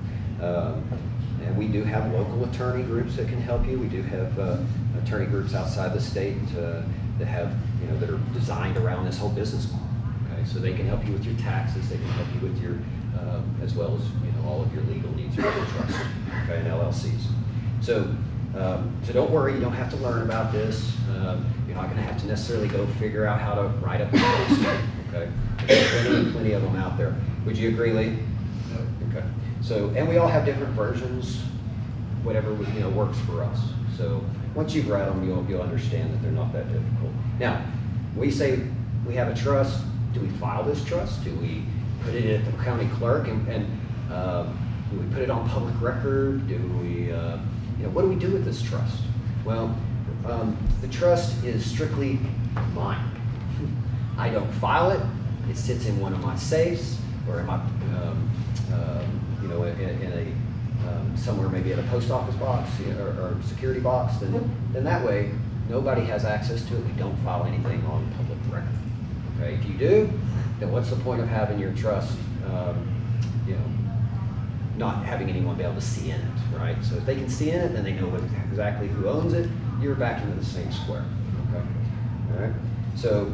And we do have local attorney groups that can help you. We do have attorney groups outside the state that have, that are designed around this whole business model. Okay, so they can help you with your taxes. They can help you with your, as well as all of your legal needs for your trust, okay, and LLCs. So So don't worry, you don't have to learn about this. You're not gonna have to necessarily go figure out how to write up a trust, okay? There's plenty of them out there. Would you agree, Lee? Okay. So, and we all have different versions, whatever, works for us. So once you've read them, you'll understand that they're not that difficult. Now, we say we have a trust. Do we file this trust? Do we put it at the county clerk and do we put it on public record? Do we, what do we do with this trust? Well, the trust is strictly mine. I don't file it. It sits in one of my safes or in my, in a somewhere maybe at a post office box or security box. Then that way nobody has access to it. We don't file anything on public record. Okay, if you do, then what's the point of having your trust? Not having anyone be able to see in it, right? So if they can see in it, then they know exactly who owns it. You're back into the same square. Okay, all right. So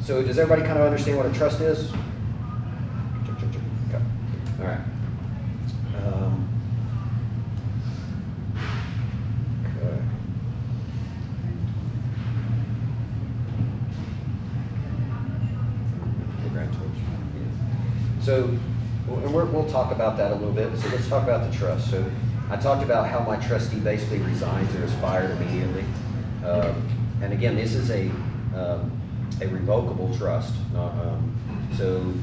does everybody kind of understand what a trust is? Okay. All right. Okay. The grand torch. Yeah. So, and we'll talk about that a little bit. So let's talk about the trust. So I talked about how my trustee basically resigns or is fired immediately. And again, this is a revocable trust. So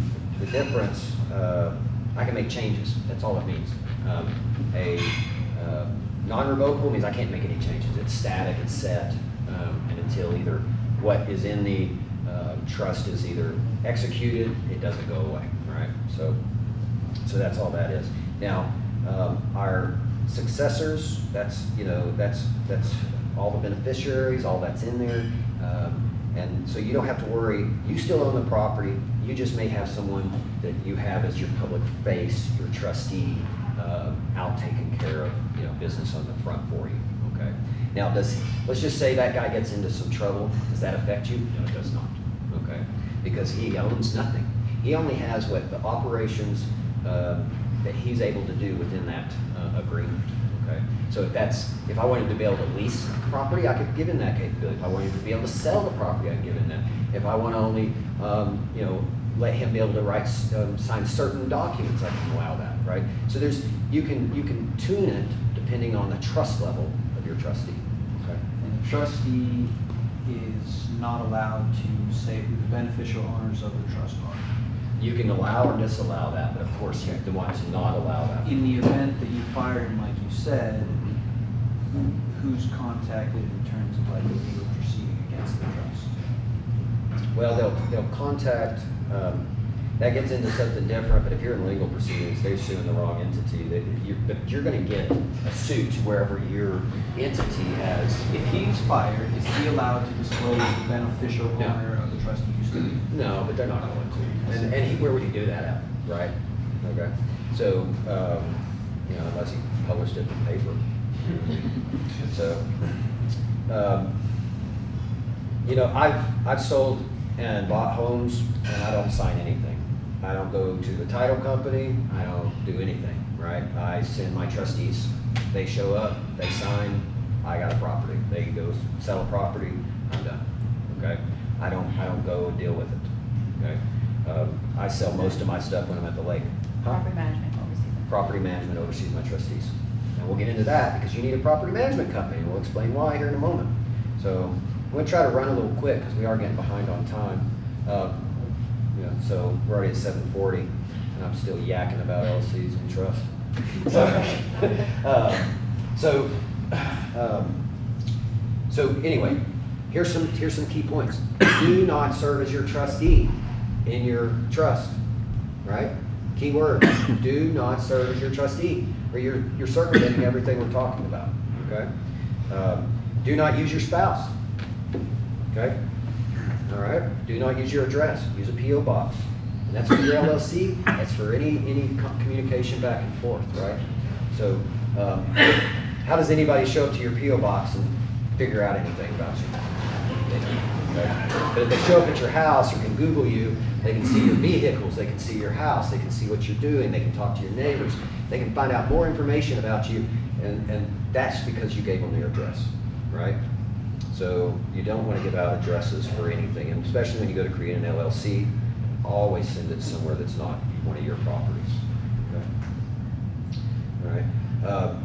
the difference, I can make changes. That's all it means. Non-revocable means I can't make any changes. It's static, it's set, and until either what is in the trust is either executed, it doesn't go away, right? So that's all that is. Now, our successors, that's all the beneficiaries, all that's in there. And so you don't have to worry. You still own the property. You just may have someone that you have as your public face, your trustee, out taking care of business on the front for you. Okay. Now, let's just say that guy gets into some trouble. Does that affect you? No, it does not. Okay. Because he owns nothing. He only has what the operations that he's able to do within that agreement. Okay. So if I wanted to be able to lease property, I could give him that capability. If I wanted to be able to sell the property, I could give him that. If I want to only, let him be able to sign certain documents, I can allow that, right? So you can tune it depending on the trust level of your trustee. Okay. And the trustee is not allowed to say who the beneficial owners of the trust are. You can allow or disallow that, but of course you have to want to not allow that. In the event that you fire him, like you said, who's contacted in terms of like a legal proceeding against the trust? Well, they'll contact, that gets into something different, but if you're in legal proceedings, they're suing the wrong entity. But you're gonna get a suit wherever your entity has. If he's fired, is he allowed to disclose the beneficial No. owner of the trust he used to be? No, but they're not going to. And where would he do that at, right? Okay. So, unless he published it in the paper. So, I've sold and bought homes and I don't sign anything. I don't go to the title company. I don't do anything, right? I send my trustees. They show up, they sign, I got a property. They go sell a property, I'm done, okay? I don't go deal with it, okay? I sell most of my stuff when I'm at the lake. Property management oversees it. Property management oversees my trustees. And we'll get into that because you need a property management company. We'll explain why here in a moment. So I'm going to try to run a little quick because we are getting behind on time. So we're already at 7:40 and I'm still yakking about LCs and trust. So anyway, here's some key points. Do not serve as your trustee in your trust, right? Key word, do not serve as your trustee, or you're circumventing everything we're talking about, okay? Do not use your spouse, okay? All right, do not use your address, use a P.O. box. And that's for your LLC, that's for any communication back and forth, right? So how does anybody show up to your P.O. box and figure out anything about you? Okay. But if they show up at your house or can Google you, they can see your vehicles, they can see your house, they can see what you're doing, they can talk to your neighbors, they can find out more information about you And that's because you gave them their address, right? So you don't want to give out addresses for anything, and especially when you go to create an LLC, always send it somewhere that's not one of your properties. Okay? All right.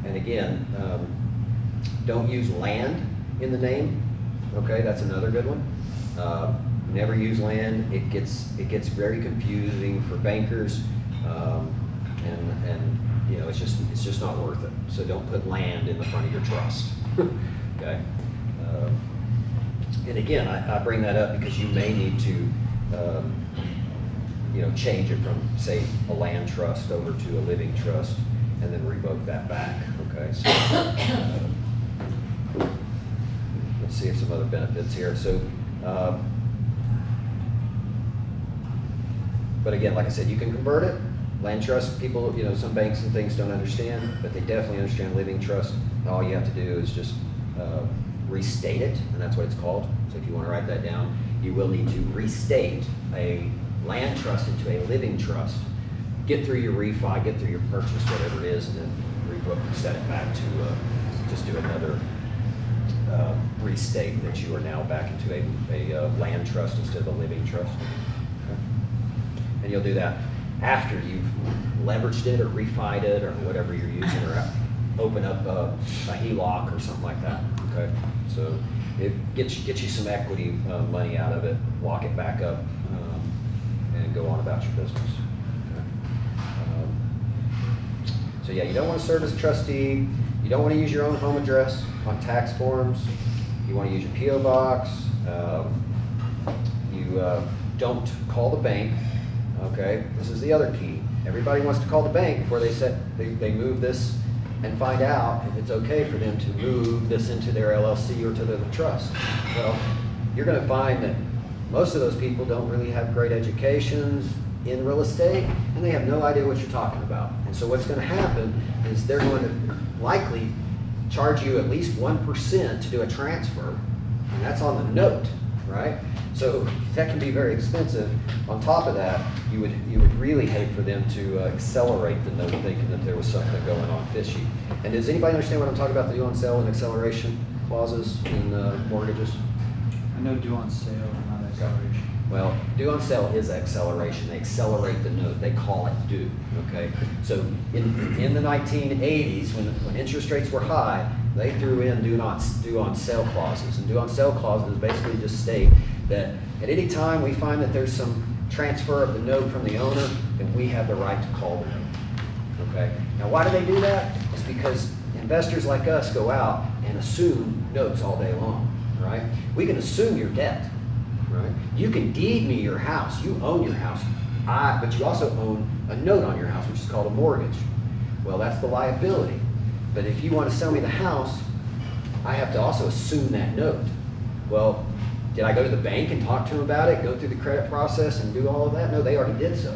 And again, don't use land in the name. Okay, that's another good one. Never use land. It gets very confusing for bankers, and you know, it's just not worth it. So don't put land in the front of your trust. Okay. And again, I bring that up because you may need to, you know, change it from, say, a land trust over to a living trust, and then revoke that back. Okay. So let's see if some other benefits here. So. But again, like I said, you can convert it. Land trust, people, you know, some banks and things don't understand, but they definitely understand living trust. All you have to do is just restate it, and that's what it's called. So if you want to write that down, you will need to restate a land trust into a living trust. Get through your refi, get through your purchase, whatever it is, and then rebook, set it back to just do another restate that you are now back into a land trust instead of a living trust. And you'll do that after you've leveraged it or refied it or whatever you're using, or open up a HELOC or something like that. Okay, so it gets you some equity money out of it, lock it back up, and go on about your business. Okay. So yeah, you don't want to serve as a trustee. You don't want to use your own home address on tax forms. You want to use your PO box. You don't call the bank. Okay, this is the other key. Everybody wants to call the bank before they move this and find out if it's okay for them to move this into their LLC or to the trust. Well, you're going to find that most of those people don't really have great educations in real estate, and they have no idea what you're talking about. And so what's going to happen is they're going to likely charge you at least 1% to do a transfer, and that's on the note, right? So that can be very expensive. On top of that, you would really hate for them to accelerate the note, thinking that there was something going on fishy. And does anybody understand what I'm talking about, the due on sale and acceleration clauses in mortgages? I know due on sale, not acceleration. Well, due on sale is acceleration. They accelerate the note. They call it due. Okay. So in the 1980s, when interest rates were high, they threw in due on sale clauses. And due on sale clauses basically just state that at any time we find that there's some transfer of the note from the owner, then we have the right to call the note. Okay. Now, why do they do that? It's because investors like us go out and assume notes all day long. Right? We can assume your debt. Right? You can deed me your house. You own your house. But you also own a note on your house, which is called a mortgage. Well, that's the liability. But if you want to sell me the house, I have to also assume that note. Well, did I go to the bank and talk to them about it, go through the credit process and do all of that? No, they already did so.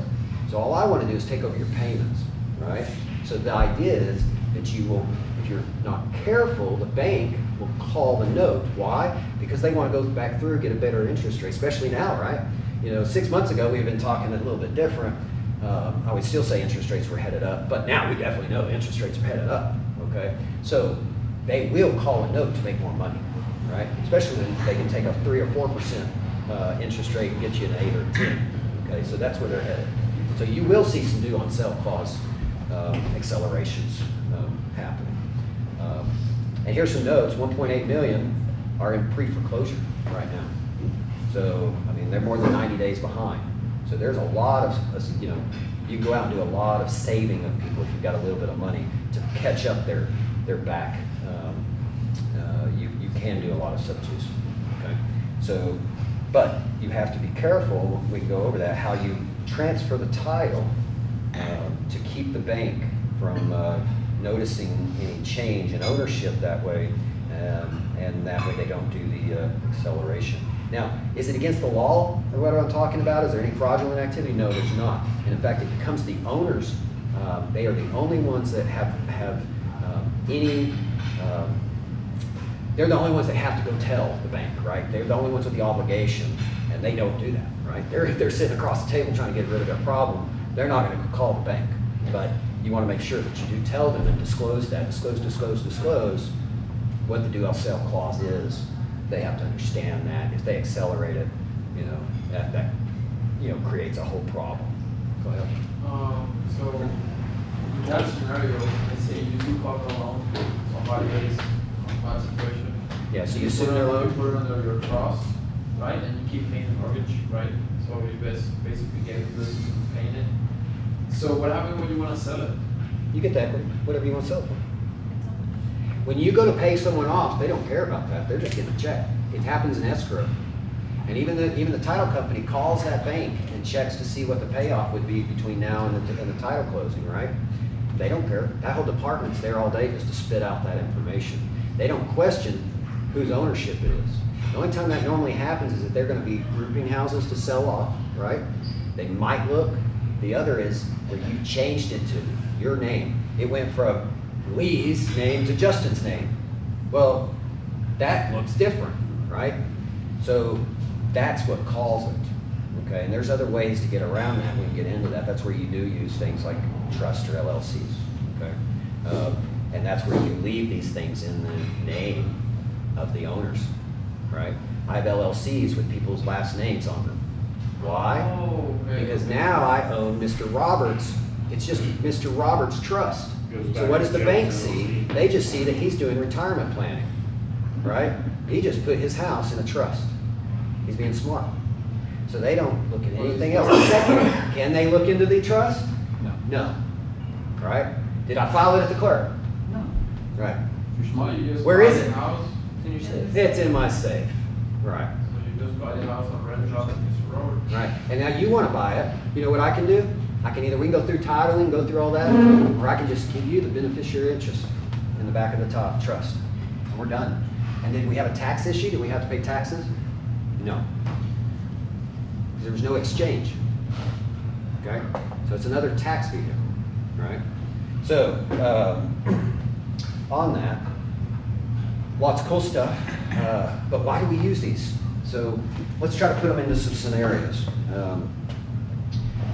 So all I want to do is take over your payments, right? So the idea is that you will, if you're not careful, the bank will call the note. Why? Because they want to go back through, get a better interest rate, especially now, right? You know, 6 months ago, we've been talking a little bit different. I would still say interest rates were headed up, but now we definitely know interest rates are headed up, okay? So they will call a note to make more money, right? Especially when they can take a 3 or 4% interest rate and get you an 8 or 10, okay? So that's where they're headed. So you will see some due on sale clause accelerations happening. And here's some notes. 1.8 million are in pre-foreclosure right now. So, I mean, they're more than 90 days behind. So there's a lot of, you know, you can go out and do a lot of saving of people if you've got a little bit of money to catch up their back. You can do a lot of substitutes, okay? So, but you have to be careful, we can go over that, how you transfer the title to keep the bank from noticing any change in ownership that way, and that way they don't do the acceleration. Now, is it against the law, or what I'm talking about? Is there any fraudulent activity? No, there's not. And in fact, it becomes the owners, they are the only ones that have any, they're the only ones that have to go tell the bank, right? They're the only ones with the obligation, and they don't do that, right? They're sitting across the table trying to get rid of their problem. They're not going to call the bank. But you want to make sure that you do tell them and disclose that, disclose what the do, I'll sell clause is. They have to understand that. If they accelerate it, you know, that creates a whole problem. Go ahead. So in that scenario, let's say you do cover a loan, somebody that is on bad situation. Yeah, so you put assume it their under- loan? You put it under your trust, right, and you keep paying the mortgage, right? So you basically get this and paying it. So what happens when you wanna sell it? You get the equity, whatever you want to sell for. When you go to pay someone off, they don't care about that. They're just getting a check. It happens in escrow. And even the title company calls that bank and checks to see what the payoff would be between now and the title closing, right? They don't care. That whole department's there all day just to spit out that information. They don't question whose ownership it is. The only time that normally happens is that they're gonna be grouping houses to sell off, right? They might look. The other is where you changed it to your name. It went from Lee's name to Justin's name. Well, that looks different, right? So that's what calls it, okay? And there's other ways to get around that when you get into that. That's where you do use things like trust or LLCs, okay? And that's where you leave these things in the name of the owners, right? I have LLCs with people's last names on them. Why? Oh, okay. Because now I own Mr. Roberts. It's just Mr. Roberts Trust. Goes So back what to does the Joe's bank LLC. see? They just see that he's doing retirement planning, right? He just put his house in a trust. He's being smart. So they don't look at anything else. Second, can they look into the trust? No. No. Right? Did I file it at the clerk? No. Right. If you're smart, you just Where buy is the it? house, It's in your safe. It's in my safe. Right. so you just buy the house and rent it out to Mr. Robert. Right. And now you want to buy it. You know what I can do? We can go through titling, go through all that, or I can just give you the beneficiary interest in the back of the top trust. And we're done. And then we have a tax issue. Do we have to pay taxes? No. There was no exchange. Okay? So it's another tax vehicle, right? So, on that, lots of cool stuff. But why do we use these? So let's try to put them into some scenarios.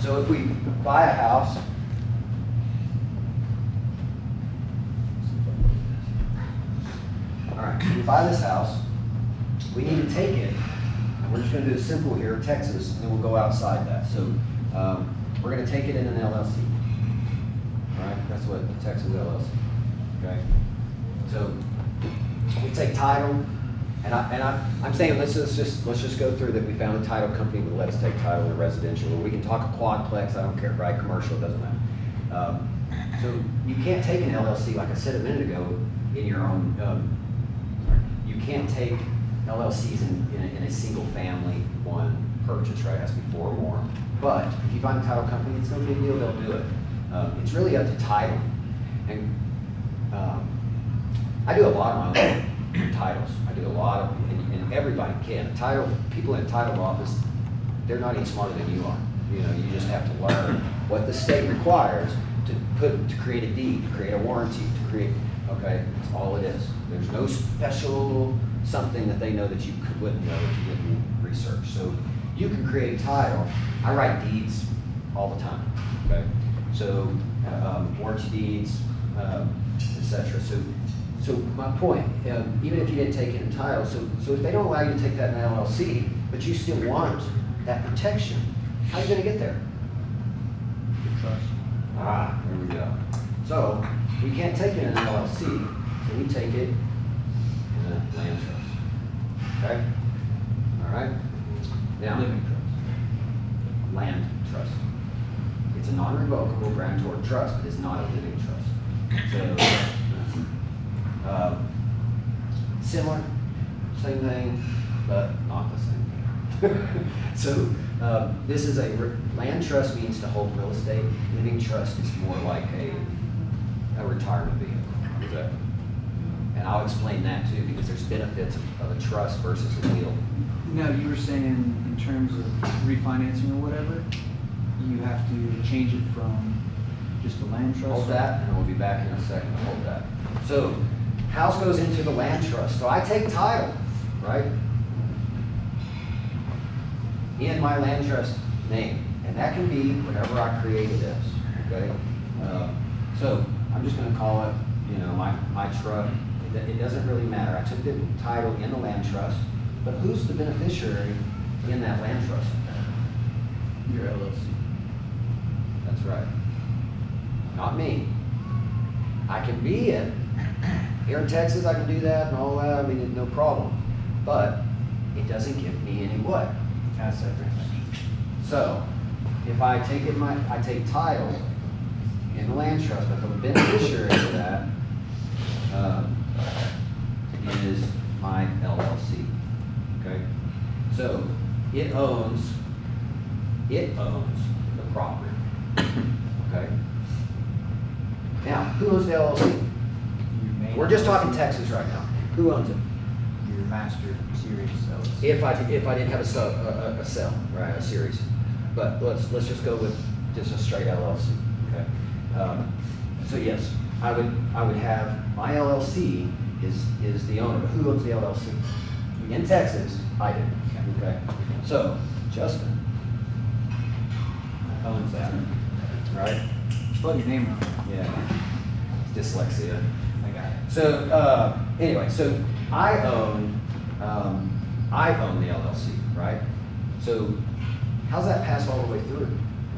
So if we buy a house, all right, if we buy this house, we need to take it. And we're just going to do it simple here, Texas, and then we'll go outside that. So we're going to take it in an LLC. All right, that's what the Texas LLC. Okay. So we take title, and I'm saying let's just go through that. We found a title company that let us take title in a residential, or we can talk a quadplex. I don't care, right? Commercial, it doesn't matter. So you can't take an LLC, like I said a minute ago, in your own. You can't take LLCs in a single family one purchase, right? It has to be 4 or more. But if you find a title company, it's no big deal. They'll do it. It's really up to title, and I do a lot of my own titles. I do a lot of, and everybody can. People in a title office, they're not any smarter than you are. You know, you just have to learn what the state requires to create a deed, to create a warranty, to create, okay, that's all it is. There's no special something that they know that you wouldn't know if you didn't research. So you can create a title. I write deeds all the time, okay? So warranty deeds, etc. So my point, even if you didn't take it in title, so if they don't allow you to take that in an LLC, but you still want that protection, how are you gonna get there? Trust. Ah, there we go. So we can't take it in an LLC, so we take it in a land trust. Okay? All right? Now, Living trust. land trust. It's a non-revocable grantor trust, but it's not a living trust. So, similar, same thing, but not the same thing. So, this is land trust means to hold real estate. Living trust is more like a retirement vehicle. Exactly. And I'll explain that too, because there's benefits of a trust versus a deal. Now, you were saying in terms of refinancing or whatever, you have to change it from just a land trust? Hold that, and we'll be back in a second. Hold that. So, house goes into the land trust. So I take title, right? In my land trust name, and that can be whatever I create it as. Okay. So I'm just gonna call it, you know, my truck. It doesn't really matter. I took the title in the land trust, but who's the beneficiary in that land trust? Your LLC. That's right. Not me. I can be it. Here in Texas, I can do that and all that. I mean, no problem. But it doesn't give me any what? Asset protection. So, if I take I take title in the land trust, but the beneficiary of that is my LLC. Okay? So, it owns the property. Okay? Now, who owns the LLC? Your main We're just talking LLC, Texas right now. Who owns it? Your master series LLC. If I didn't have a cell, right, a series. But let's just go with just a straight LLC, okay? So yes, I would have, my LLC is the owner, but who owns the LLC? In Texas, I do, okay? So, Justin owns that, right? Spell your name wrong. Yeah, dyslexia. I got it. So, anyway, so I own the LLC, right? So, how's that pass all the way through,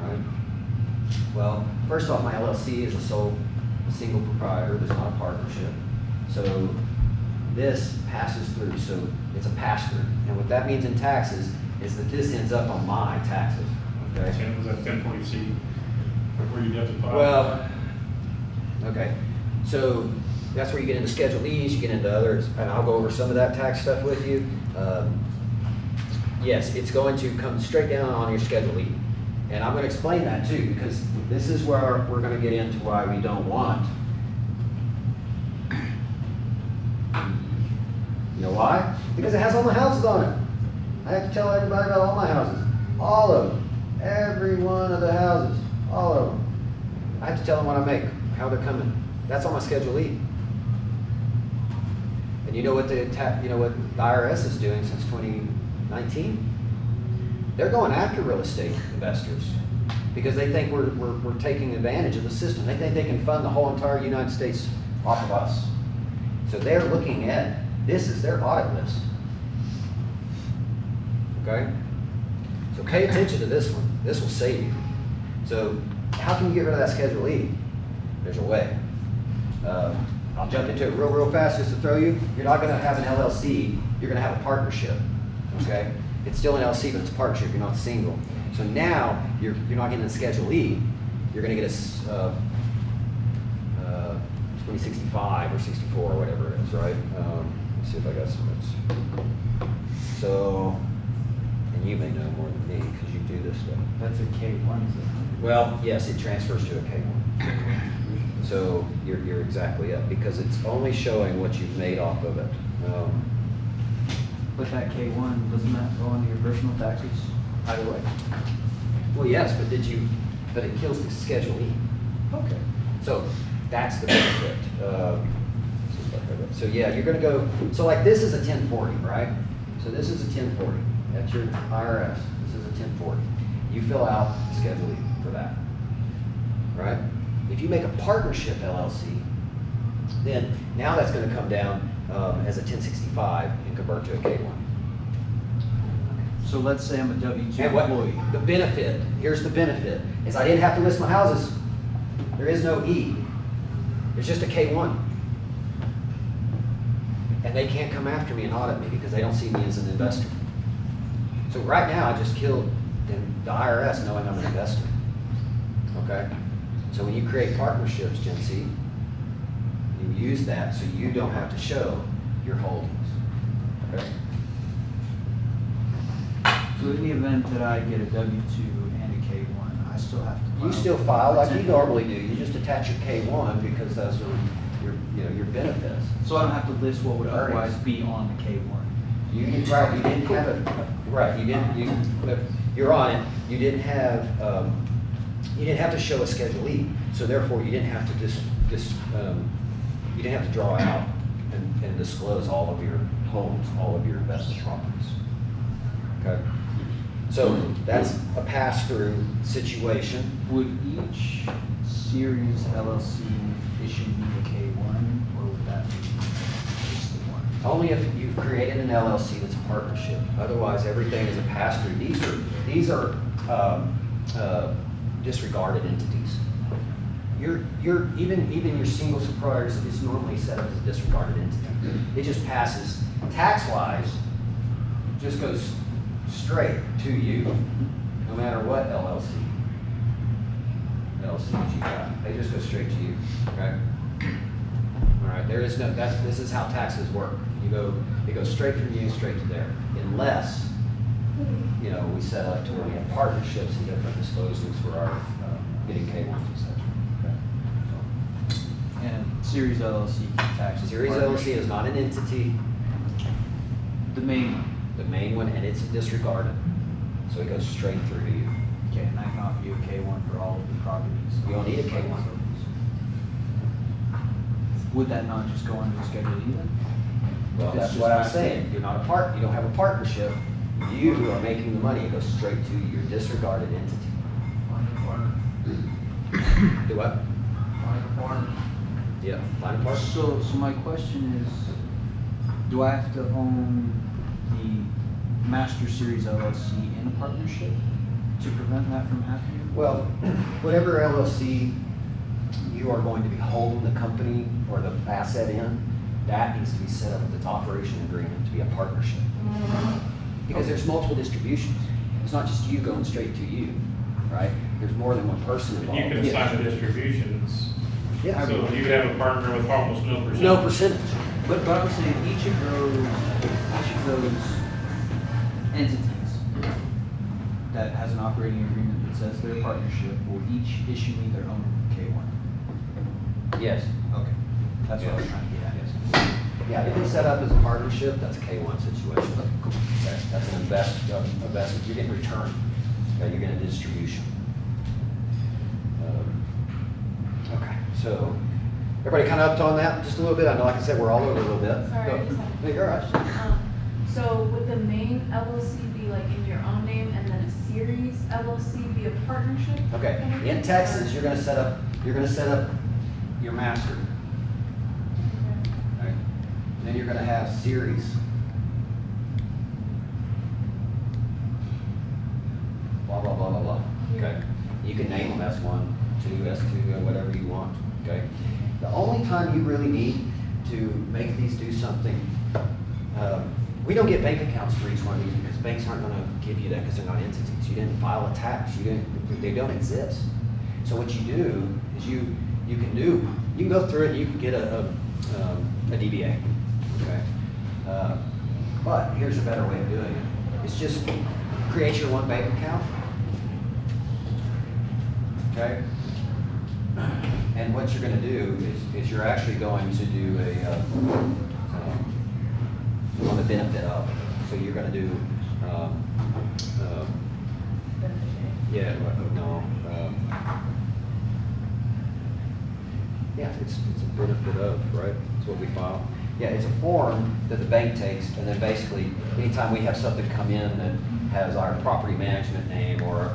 right? Well, first off, my LLC is a single proprietor, there's not a partnership. So, this passes through, so it's a pass-through. And what that means in taxes is that this ends up on my taxes, okay? Was that 1040C, where you have to file? Well, okay, so that's where you get into Schedule E's, you get into others, and I'll go over some of that tax stuff with you. Yes, it's going to come straight down on your Schedule E. And I'm going to explain that too, because this is where we're going to get into why we don't want. You know why? Because it has all my houses on it. I have to tell everybody about all my houses. All of them. Every one of the houses. All of them. I have to tell them what I make, how they're coming. That's on my Schedule E. And you know what the IRS is doing since 2019? They're going after real estate investors because they think we're taking advantage of the system. They think they can fund the whole entire United States off of us. So they're looking at, this is their audit list. Okay? So pay attention to this one. This will save you. So how can you get rid of that Schedule E? There's a way. I'll jump into it real fast just to throw you. You're not going to have an LLC. You're going to have a partnership. Okay? It's still an LLC, but it's a partnership. You're not single. So now you're not getting a Schedule E. You're going to get a 2065 or 64 or whatever it is, right? Let's see if I got some notes. So, and you may know more than me because you do this stuff. That's a K1, is it? Well, yes, it transfers to a K1. So you're exactly it, because it's only showing what you've made off of it. But that K1, doesn't that go into your personal taxes either way? Well, yes, but it kills the Schedule E. Okay. So that's the benefit. So yeah, you're gonna go, so like this is a 1040, right? So this is a 1040. That's your IRS. This is a 1040. You fill out the Schedule E for that, right? If you make a partnership LLC, then now that's going to come down as a 1065 and convert to a K1. So let's say I'm a W-2 And what employee. the benefit, here's the benefit, is I didn't have to list my houses. There is no E. There's just a K1. And they can't come after me and audit me because they don't see me as an investor. So right now, I just killed the IRS knowing I'm an investor. Okay? So when you create partnerships, Gen C, you use that so you don't have to show your holdings. Okay? So in the event that I get a W-2 and a K1, I still have to file. You still file like you normally do. You just attach your K1 because those are your benefits. So I don't have to list what would Earnings. otherwise be on the K1. You didn't have it, right, you're on it, you didn't have to show a Schedule E, so therefore you didn't have to you didn't have to draw out and disclose all of your homes, all of your investment properties. Okay? So that's a pass-through situation. Would each Series LLC issue me a K1, or would that be just the one? Only if you've created an LLC that's a partnership. Otherwise, everything is a pass-through. These are disregarded entities. Even your single suppliers is normally set up as a disregarded entity. It just passes, tax-wise, just goes straight to you, no matter what LLCs you got. They just go straight to you, okay? All right, there is no, this is how taxes work. It goes straight from you, straight to there, unless, we set up to where we have partnerships and different disposals for our, getting K1s, et cetera. Okay? And Series LLC taxes. Series LLC is not an entity, The main one. the main one, and it's disregarded. So it goes straight through to you. Okay, and I can offer you a K1 for all of the properties. You don't need a K1. Would that not just go under the Schedule E then? Well, If it's that's just what I'm pass-through? saying. You don't have a partnership. You are making the money. It goes straight to your disregarded entity. Do what? Yeah, line of park. So my question is, do I have to own the Master Series LLC in a partnership to prevent that from happening? Well, whatever LLC you are going to be holding the company or the asset in, that needs to be set up with its operation agreement to be a partnership. Because there's multiple distributions. It's not just you going straight to you, right? There's more than one person And involved. you can assign the distributions, Yeah. so you could have a partner with almost no percentage. No percentage. But I'm saying each of those entities that has an operating agreement that says they're a partnership will each issue me their own K1. Yes. Okay, that's what I was trying to get at. Yes. Yeah, if it's set up as a partnership, that's a K1 situation. Okay, that's an investment. You're getting return. Okay, you're getting a distribution. Okay, so everybody kind of up on that just a little bit? I know, like I said, we're all over a little bit. Sorry, Go. I just have- No, you're all right. So would the main LLC be like in your own name and then a series LLC be a partnership? Okay, kind of in thing, Texas, or- you're gonna set up your master. Okay. Right? And then you're gonna have series. Blah, blah, blah, blah, blah, okay? You can name them S1, 2, S2, or whatever you want, okay? The only time you really need to make these do something, we don't get bank accounts for each one of these because banks aren't gonna give you that because they're not entities. You didn't file a tax, they don't exist. So what you do is you can go through it and you can get a DBA, okay? But here's a better way of doing it. It's just create your one bank account, okay? And what you're gonna do is you're actually going to do on the benefit of. So you're gonna do, yeah, no, yeah, it's a benefit of, right? That's what we file. Yeah, it's a form that the bank takes, and then basically, anytime we have something come in that has our property management name or,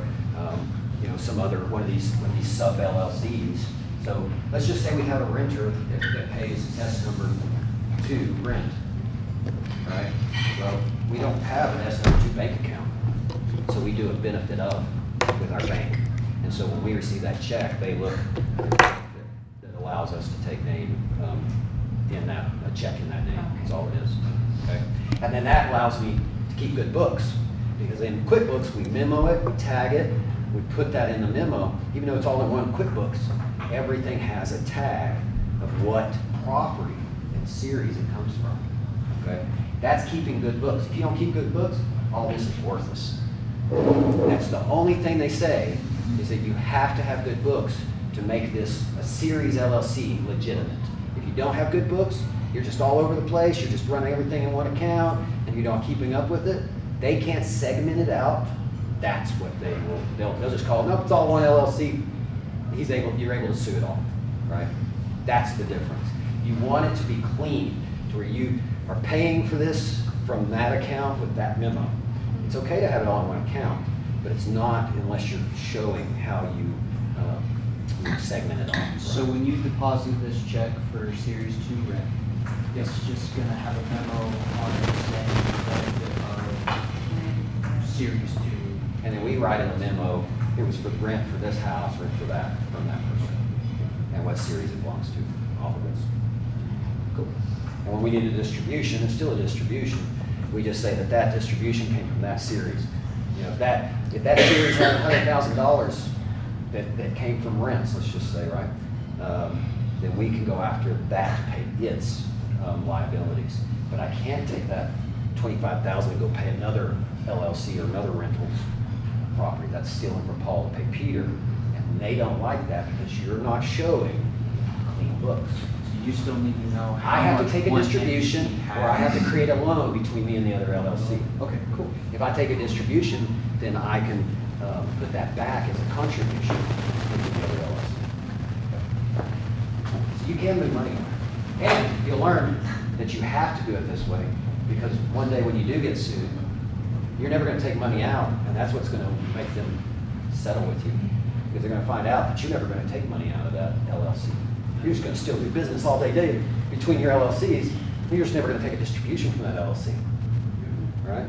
some other, one of these sub LLCs. So let's just say we have a renter that pays S number 2 rent, right? Well, we don't have an S number 2 bank account, so we do a benefit of with our bank. And so when we receive that check, they look that allows us to take name in that, a check in that name, is all it is, okay? And then that allows me to keep good books, because in QuickBooks, we memo it, we tag it, we put that in the memo, even though it's all in one QuickBooks, everything has a tag of what property and series it comes from, okay? That's keeping good books. If you don't keep good books, all this is worthless. That's the only thing they say, is that you have to have good books to make this a series LLC legitimate. If you don't have good books, you're just all over the place, you're just running everything in one account, and you're not keeping up with it, they can't segment it out. That's what they'll just call it, nope, it's all one LLC. You're able to sue it all, right? That's the difference. You want it to be clean, to where you are paying for this from that account with that memo. It's okay to have it all in one account, but it's not unless you're showing how you segment it off. So when you deposit this check for Series 2 rent, it's just gonna have a memo on it saying the benefit of Series 2. And then we write in the memo, it was for rent for this house, rent for that, from that person. And what series it belongs to, all of this. Cool. And when we need a distribution, it's still a distribution. We just say that that distribution came from that series. You know, if that series had $100,000 that came from rents, let's just say, right? Then we can go after that to pay its liabilities. But I can't take that $25,000 and go pay another LLC or another rentals property. That's stealing from Paul to pay Peter. And they don't like that because you're not showing clean books. So you still need to know how I have to much take a one distribution, entity or I have to has. create a loan between me and the other LLC. Okay, cool. If I take a distribution, then I can put that back as a contribution into the other LLC. So you can move money on it. And you'll learn that you have to do it this way, because one day when you do get sued, you're never gonna take money out, and that's what's gonna make them settle with you. Because they're gonna find out that you're never gonna take money out of that LLC. You're just gonna still do business all day between your LLCs, and you're just never gonna take a distribution from that LLC. Right?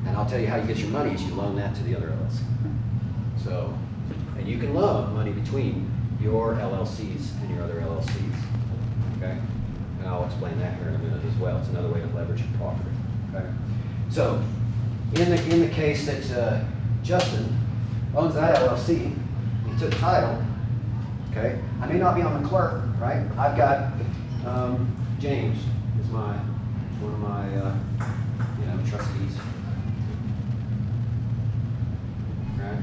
And I'll tell you how you get your money is you loan that to the other LLC. So, and you can loan money between your LLCs and your other LLCs. Okay? And I'll explain that here in a minute as well. It's another way of leveraging property. Okay? So, in the case that Justin owns that LLC, he took title. Okay? I may not be on the clerk, right? I've got James is one of my trustees. Right?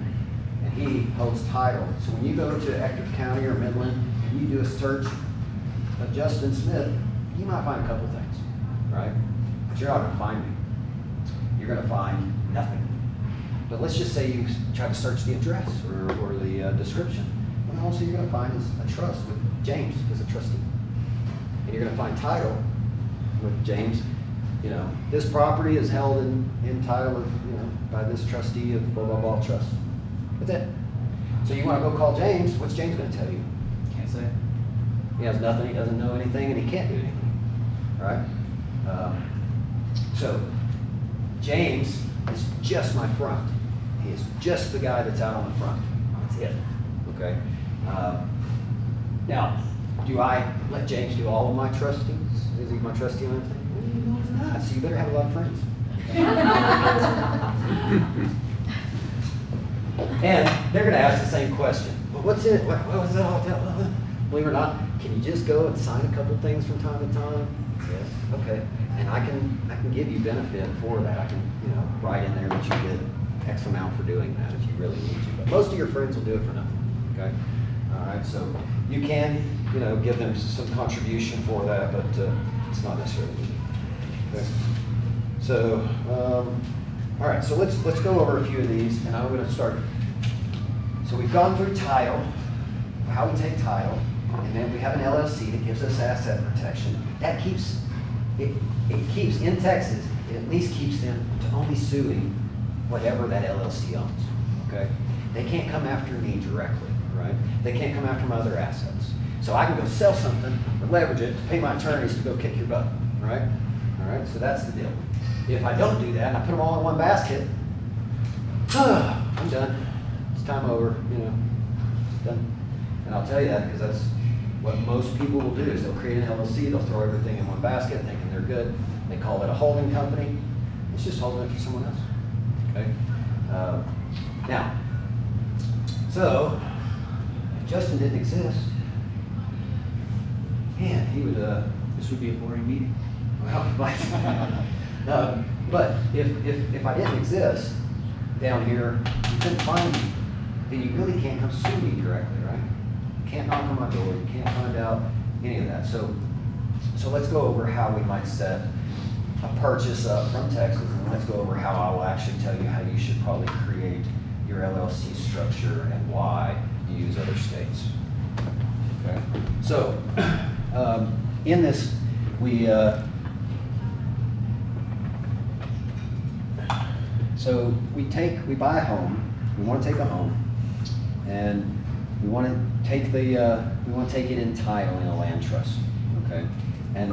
And he holds title. So when you go to Ector County or Midland and you do a search of Justin Smith, you might find a couple things, right? But you're not going to find me. You're going to find nothing. But let's just say you try to search the address or the description. Well, also you're going to find is a trust with James as a trustee. And you're going to find title with James. You know, this property is held in title of, by this trustee of blah, blah, blah trust. That's it. So you want to go call James, what's James going to tell you? Can't say. He has nothing, he doesn't know anything, and he can't do anything, right? So James is just my front. He is just the guy that's out on the front. That's it, okay? Now, do I let James do all of my trusting? Is he my trustee on everything? No, he's not, so you better have a lot of friends. And they're gonna ask the same question. Well, what's in it? What was that all about? Believe it or not, can you just go and sign a couple things from time to time? Yes, okay. And I can give you benefit for that. I can, write in there that you get X amount for doing that if you really need to. But most of your friends will do it for nothing, okay? All right, so you can, give them some contribution for that, but it's not necessarily needed. Okay. So, all right, so let's go over a few of these, and I'm gonna start. So we've gone through title, how we take title, and then we have an LLC that gives us asset protection. That keeps, it keeps, in Texas, it at least keeps them to only suing whatever that LLC owns, okay? They can't come after me directly, right? They can't come after my other assets. So I can go sell something or leverage it to pay my attorneys to go kick your butt, right? All right, so that's the deal. If I don't do that and I put them all in one basket, I'm done. It's time over, it's done. And I'll tell you that because that's what most people will do is they'll create an LLC, they'll throw everything in one basket thinking they're good. They call it a holding company. It's just holding it for someone else, okay? Now, so if Justin didn't exist, man, he would, This would be a boring meeting. well, but if I didn't exist down here, you couldn't find me, then you really can't come sue me directly, right? You can't knock on my door, you can't find out any of that. So let's go over how we might set a purchase up from Texas, and let's go over how I will actually tell you how you should probably create your LLC structure and why you use other states. Okay? So, in this, we buy a home, we want to take a home, and we want to take it in title in a land trust, okay? And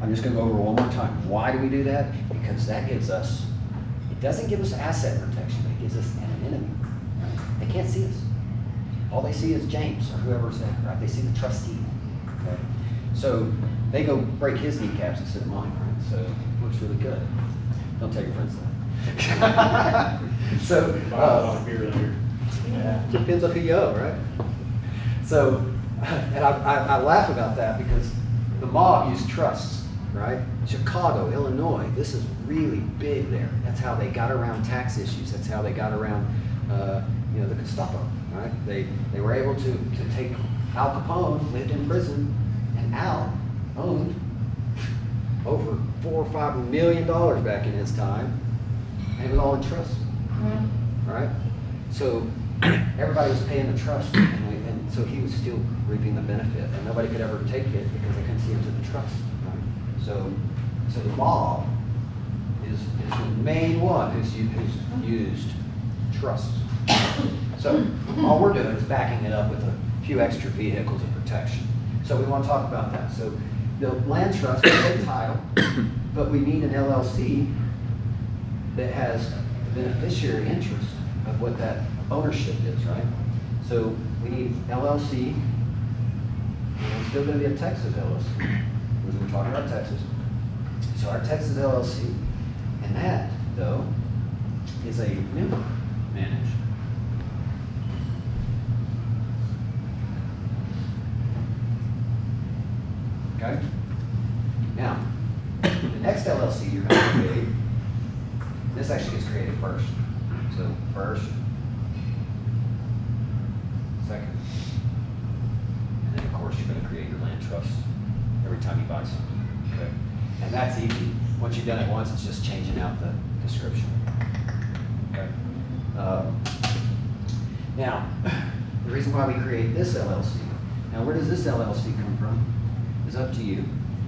I'm just gonna go over it one more time. Why do we do that? Because that gives us, it doesn't give us asset protection, but it gives us an enemy, right? They can't see us. All they see is James or whoever's there, right? They see the trustee, okay? So they go break his kneecaps instead of mine, right? So it works really good. Don't tell your friends that. So, Buy a lot of beer there. yeah, depends on who you owe, right? So, and I laugh about that because the mob used trusts, right? Chicago, Illinois, this is really big there. That's how they got around tax issues. That's how they got around, the Gestapo, right? They were able to take Al Capone, lived in prison, and Al owned over $4 or $5 million back in his time, and it was all in trust, right? So everybody was paying the trust, and so he was still reaping the benefit, and nobody could ever take it because they couldn't see into the trust, right? So the mob is the main one who's used trust. So all we're doing is backing it up with a few extra vehicles of protection. So we want to talk about that. So the land trust is a title, but we need an LLC that has beneficiary interest of what that ownership is, right? So we need LLC, and it's still going to be a Texas LLC, because we're talking about Texas. So our Texas LLC, and that, though, is a member managed. Okay? Now, the next LLC you're going to create, this actually gets created first. So first, second, and then of course you're going to create your land trust every time you buy something. Okay? And that's easy. Once you've done it once, it's just changing out the description. Okay? Now, the reason why we create this LLC, now where does this LLC come from? It's up to you.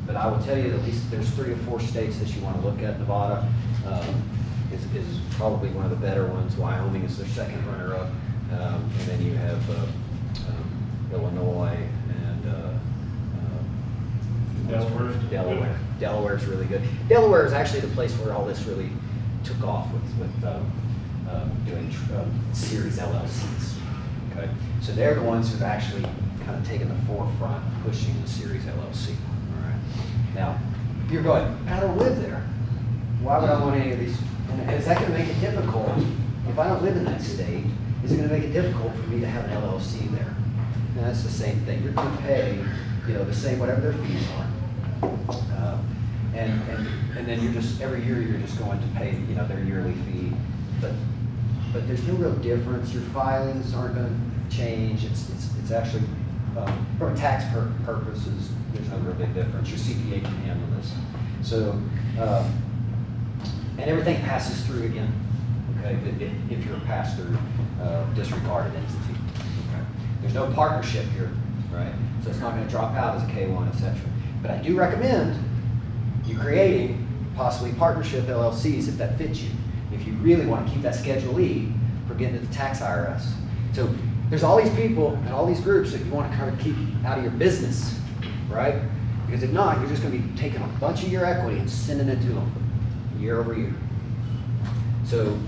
But I will tell you that at least there's 3 or 4 states that you want to look at. Nevada is probably one of the better ones. Wyoming is their second runner-up. And then you have Illinois and Delaware's Delaware. good. Delaware's really good. Delaware is actually the place where all this really took off with doing series LLCs. Okay, so they're the ones who've actually kind of taken the forefront, pushing the series LLC. All right. Now, you're going, I don't live there. Why would I want any of these? And is that going to make it difficult? If I don't live in that state, is it going to make it difficult for me to have an LLC there? And that's the same thing. You're going to pay, the same whatever their fees are, and then you're just every year you're just going to pay, their yearly fee. But there's no real difference. Your filings aren't going to change. It's actually from a tax purposes, there's no real big difference. Your CPA can handle this. So, and everything passes through again. Okay, if you're a pass-through disregarded entity. Okay. There's no partnership here, right? So it's not going to drop out as a K1, etc. But I do recommend you creating possibly partnership LLCs if that fits you. If you really want to keep that Schedule E for getting to the tax IRS. So there's all these people and all these groups that you want to kind of keep out of your business, right? Because if not, you're just going to be taking a bunch of your equity and sending it to them year over year. So,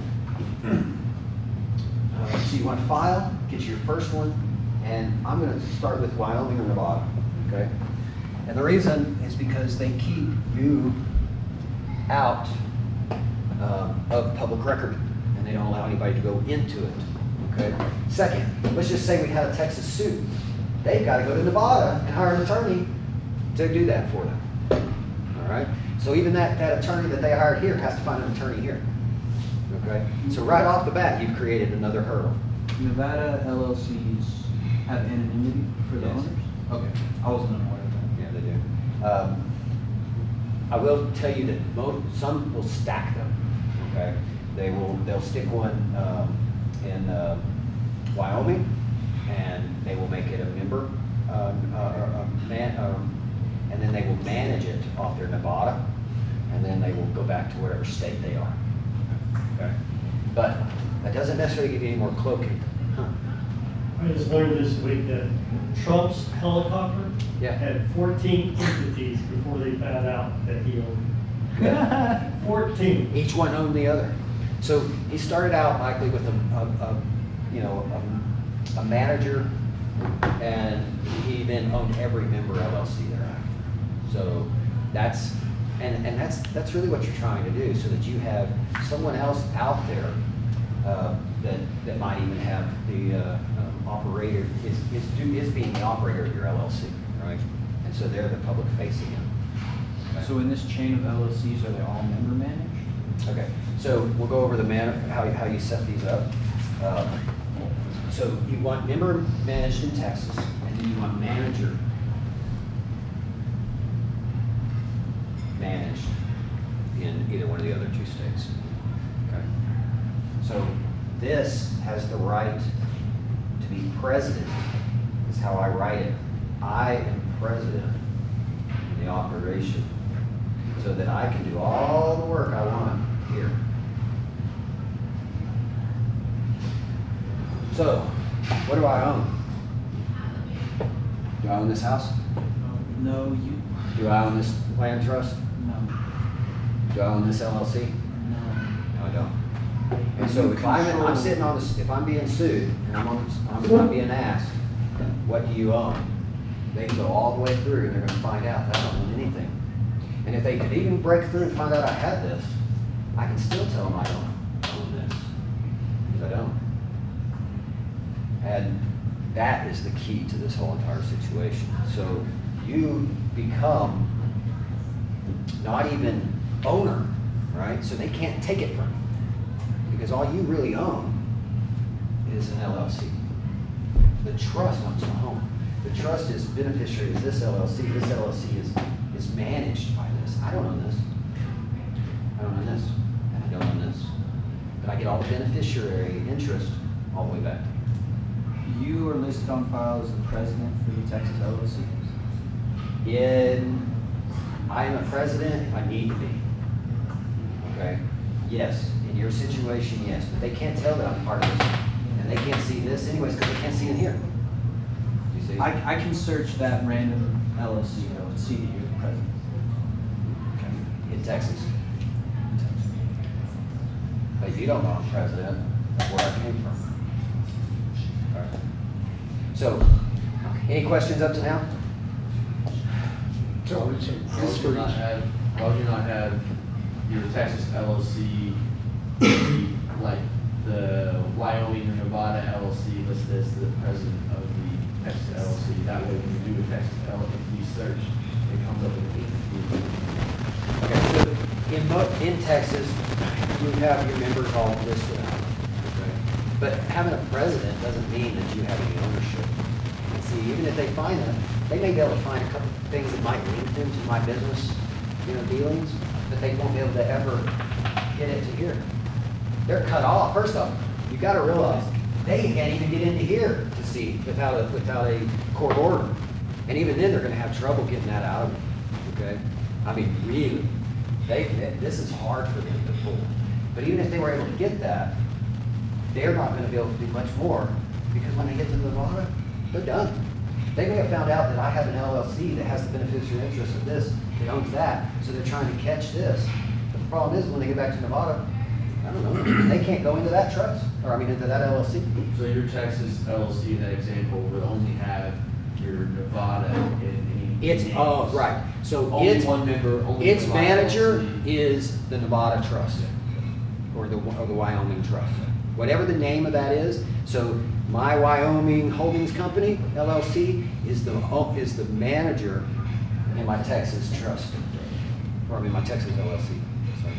so you want to file, get your first one, and I'm going to start with Wyoming or Nevada, okay? And the reason is because they keep you out of public record, and they don't allow anybody to go into it, okay? Second, let's just say we had a Texas suit. They've got to go to Nevada and hire an attorney to do that for them, all right? So even that attorney that they hired here has to find an attorney here, okay? So right off the bat, you've created another hurdle. Nevada LLCs have anonymity for the Yes. owners? Okay, I wasn't aware of that. Yeah, they do. I will tell you that some will stack them. Okay, they'll stick one in Wyoming, and they will make it a member, and then they will manage it off their Nevada, and then they will go back to whatever state they are. Okay, but that doesn't necessarily give you any more cloaking. Huh. I just learned this week that Trump's helicopter Yeah. had 14 entities before they found out that he owned. 14. Each one owned the other. So he started out likely with a manager, and he then owned every member LLC thereafter. So that's really what you're trying to do, so that you have someone else out there that might even have the operator is being the operator of your LLC, right? And so they're the public facing it. So in this chain of LLCs, are they all member managed? Okay, so we'll go over how you set these up. So you want member managed in Texas, and then you want manager managed in either one of the other two states. Okay. So this has the right to be president, is how I write it. I am president in the operation, so that I can do all the work I want here. So, what do I own? Do I own this house? No, you, Do I own this land trust? no, Do I own this LLC? no. No, I don't. And so You if I'm control- sitting on this, if I'm being sued and I'm being asked, what do you own? They can go all the way through and they're gonna find out that I don't own anything. And if they could even break through and find out I had this, I can still tell them I don't own this, because I don't. And that is the key to this whole entire situation. So you become not even owner, right? So they can't take it from you, because all you really own is an LLC. The trust owns the home. The trust is beneficiary of this LLC. This LLC is managed by this. I don't own this. I don't own this, and I don't own this. But I get all the beneficiary interest all the way back. You are listed on file as the president for the Texas LLC. I am a president if I need to be. Okay? Yes, in your situation, yes, but they can't tell that I'm part of this. And they can't see this anyways, because they can't see in here. You see? I can search that random LLC though and see that you're the president. In Texas. But you don't know I'm president, that's where I came from. All right. So, any questions up to now? Why would you not have your Texas LLC, be like the Wyoming or Nevada LLC listed as the president of the Texas LLC? That way when you do a Texas LLC search, it comes up with Okay, so in Texas, you have your members all listed out. Okay? But having a president doesn't mean that you have any ownership. And see, even if they find them, they may be able to find a couple of things that might link them to my business, dealings, but they won't be able to ever get into here. They're cut off. First off, you gotta realize, they can't even get into here to see without a court order. And even then, they're gonna have trouble getting that out of them, okay? I mean, really, this is hard for them to pull. But even if they were able to get that, they're not gonna be able to do much more, because when they get to Nevada, they're done. They may have found out that I have an LLC that has the beneficiary interest of this, that owns that, so they're trying to catch this. But the problem is, when they get back to Nevada, I don't know, they can't go into that trust, or I mean, into that LLC. So your Texas LLC, in that example, would only have your Nevada and any. It's, oh, right, so Only it's, one member, only. its Nevada manager LLC. is the Nevada Trust, or the Wyoming Trust. Whatever the name of that is, so my Wyoming Holdings Company, LLC, is the manager in my Texas trust, or I mean my Texas LLC. Sorry.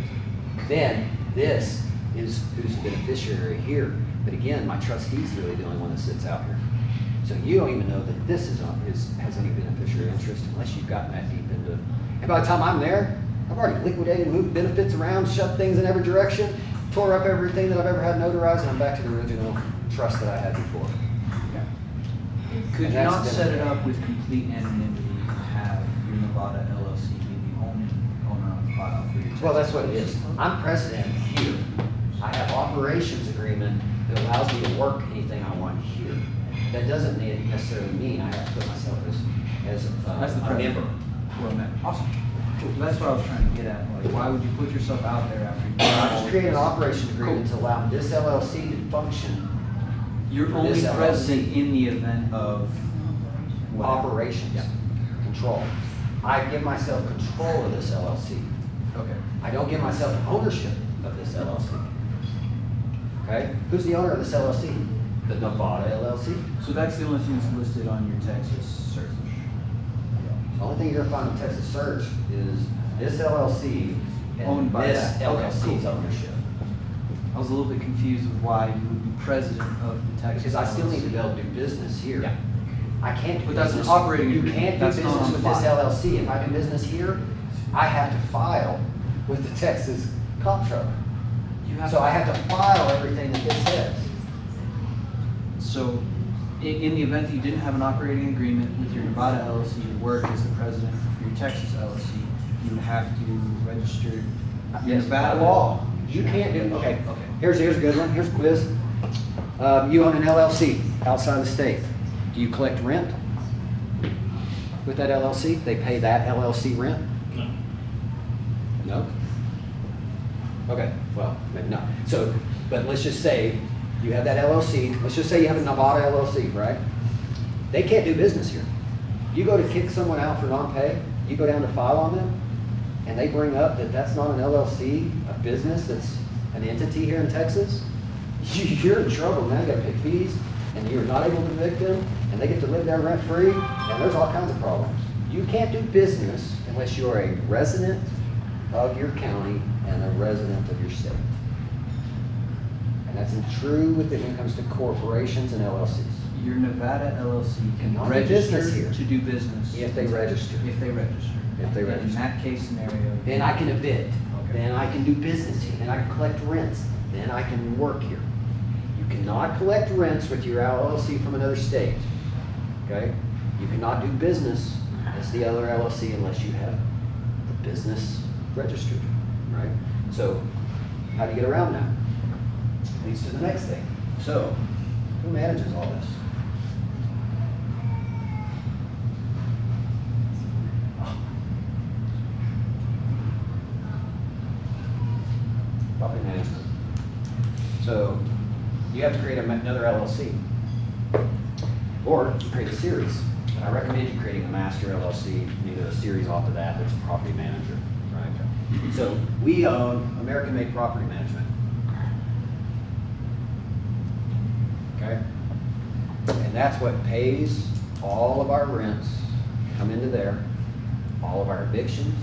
Then this is who's the beneficiary here. But again, my trustee's really the only one that sits out here. So you don't even know that this has any beneficiary interest unless you've gotten that deep into it. And by the time I'm there, I've already liquidated, moved benefits around, shoved things in every direction, tore up everything that I've ever had notarized, and I'm back to the original trust that I had before. Could And you that's not the- set it up with complete anonymity and have your Nevada LLC be the only owner on file for your Texas? Well, that's what it is. LLC? I'm president here. I have operations agreement that allows me to work anything I want here. that doesn't necessarily mean I have to put myself as As the a president. member. Well, man, awesome. Cool. That's what I was trying to get at, like, why would you put yourself out there after you? I just created an operation agreement to allow this LLC to function. You're for only this LLC. president in the event of whatever. Operations, Yeah. control. I give myself control of this LLC. Okay. I don't give myself ownership of this LLC. Okay? Who's the owner of this LLC? The Nevada LLC. So that's the only thing that's listed on your Texas search. The only thing you're gonna find in Texas Search is this LLC and Owned by this that. Okay, LLC's cool. ownership. I was a little bit confused with why you would be president of the Texas. Because I still need to LLC. be able to do business here. Yeah. I can't do But that's an business. operating You agreement. can't do That's not business on with this file. LLC. If I do business here, I have to file with the Texas comptroller. You have So I have to file everything that this says. So, in the event that you didn't have an operating agreement with your Nevada LLC to work as the president for your Texas LLC, you would have to register your Yes, by Nevada law. You can't do, okay, Okay. here's a good one, here's a quiz. You own an LLC outside the state. Do you collect rent with that LLC? They pay that LLC rent? No. No? Okay, well, maybe not. So, but let's just say you have that LLC, let's just say you have a Nevada LLC, right? They can't do business here. You go to kick someone out for non-pay, you go down to file on them, and they bring up that that's not an LLC, a business that's an entity here in Texas, you're in trouble, now you gotta pay fees, and you're not able to evict them, and they get to live there rent-free, and there's all kinds of problems. You can't do business unless you're a resident of your county and a resident of your state. And that's true when it comes to corporations and LLCs. Your Nevada LLC can Cannot do business register here. to do business. If they register. If they register. If they In register. that case scenario. Then I can evict, Okay. then I can do business here, then I can collect rents, then I can work here. You cannot collect rents with your LLC from another state, okay? You cannot do business as the other LLC unless you have the business registered, right? So, how do you get around that? Leads to the next thing. So, who manages all this? Property management. So you have to create another LLC. Or you create a series. And I recommend you creating a master LLC, maybe a series off of that that's a property manager, right? So we own American Made Property Management. Okay? And that's what pays all of our rents, come into there, all of our evictions,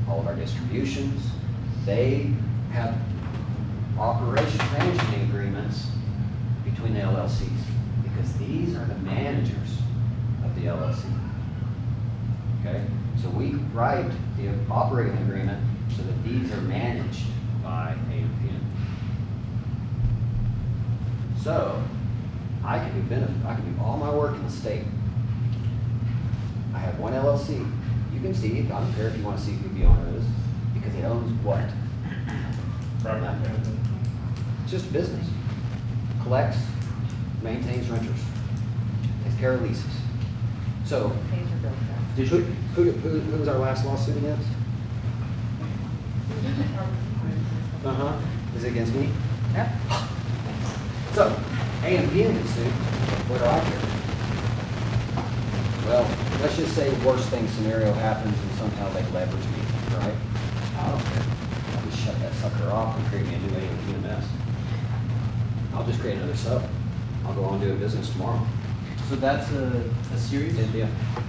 all of our distributions. They have operations management agreements between the LLCs, because these are the managers of the LLC. Okay? So we write the operating agreement so that these are managed by AMPM. So, I can do all my work in the state. I have one LLC. You can see, I don't care if you want to see who the owner is, because it owns what? Property management. It's just business. Collects, maintains renters, takes care of leases. So, Pays your bills, who was our last lawsuit against? Uh-huh. Is it against me? Yep. So, AMPM can sue. What do I care? Well, let's just say worst thing scenario happens and somehow they leverage me, right? I don't care. I'll just shut that sucker off and create me a new AMPMS. I'll just create another sub. I'll go on and do a business tomorrow. So that's a series? Yeah.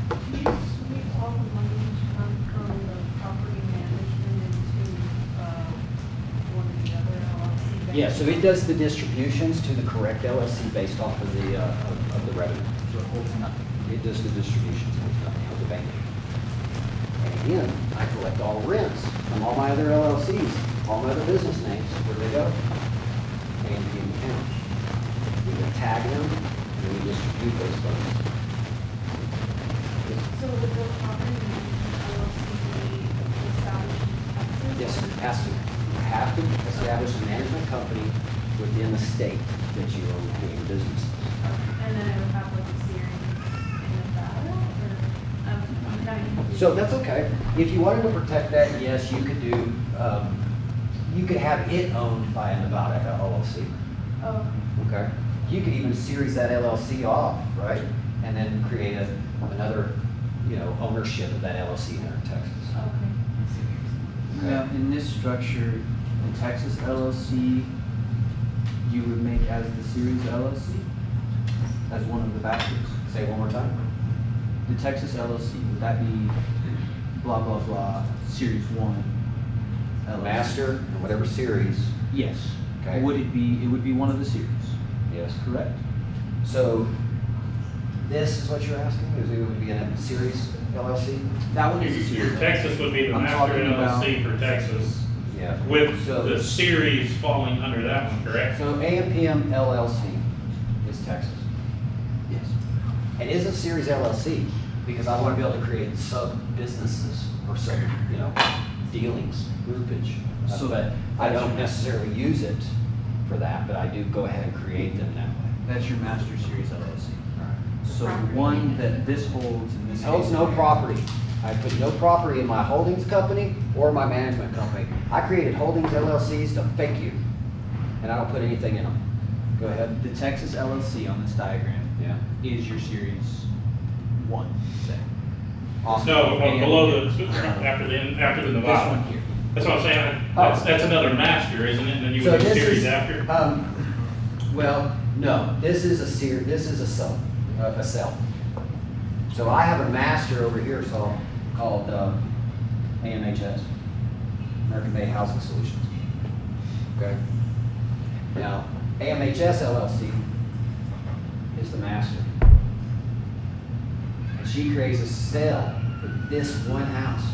Can you sweep all the money from the property management into, one of the other LLC? Yeah, so it does the distributions to the correct LLC based off of the revenue. So it holds nothing. It does the distributions of the bank. And again, I collect all rents from all my other LLCs, all my other business names. Where do they go? AMPM account. We can tag them and then we distribute those funds. So would the property management LLC be established in Texas? Yes, it has to. You have to establish a management company within the state that you are doing business. And then it would have like So that's okay. If you wanted to protect that, yes, you could do, you could have it owned by a Nevada LLC. Oh, Okay. You could even series that LLC off, right? And then create another, ownership of that LLC here in Texas. okay. Now, in this structure, the Texas LLC, you would make as the series LLC, as one of the baskets. Say it one more time. The Texas LLC, would that be blah, blah, blah, series one? LLC? Master, and whatever series. Yes. Okay. Would it would be one of the series, Yes. correct? So this is what you're asking? Is it would be a series LLC? That one is a series. Texas would be the I'm master talking about- LLC for Texas, Yeah. with So- the series falling under that one, correct? So AMPM LLC is Texas. Yes. It is a series LLC because I want to be able to create sub-businesses or sub, dealings, groupage. So But I don't necessarily use it for that, but I do go ahead and create them that way. That's your master series LLC. So the one that this holds in this. It holds no property. I put no property in my holdings company or my management company. I created holdings LLCs to fake you, and I don't put anything in them. Go ahead. The Texas LLC on this diagram Yeah. is your series one, say. Awesome. No, And- below the, after the This Nevada. one here. That's what I'm saying, Oh. that's another master, isn't it? And then you So would do this series is, after? well, no, this is this is a cell, a cell. So I have a master over here, called AMHS, American Made Housing Solutions. Okay? Now, AMHS LLC is the master. And she creates a cell for this one house.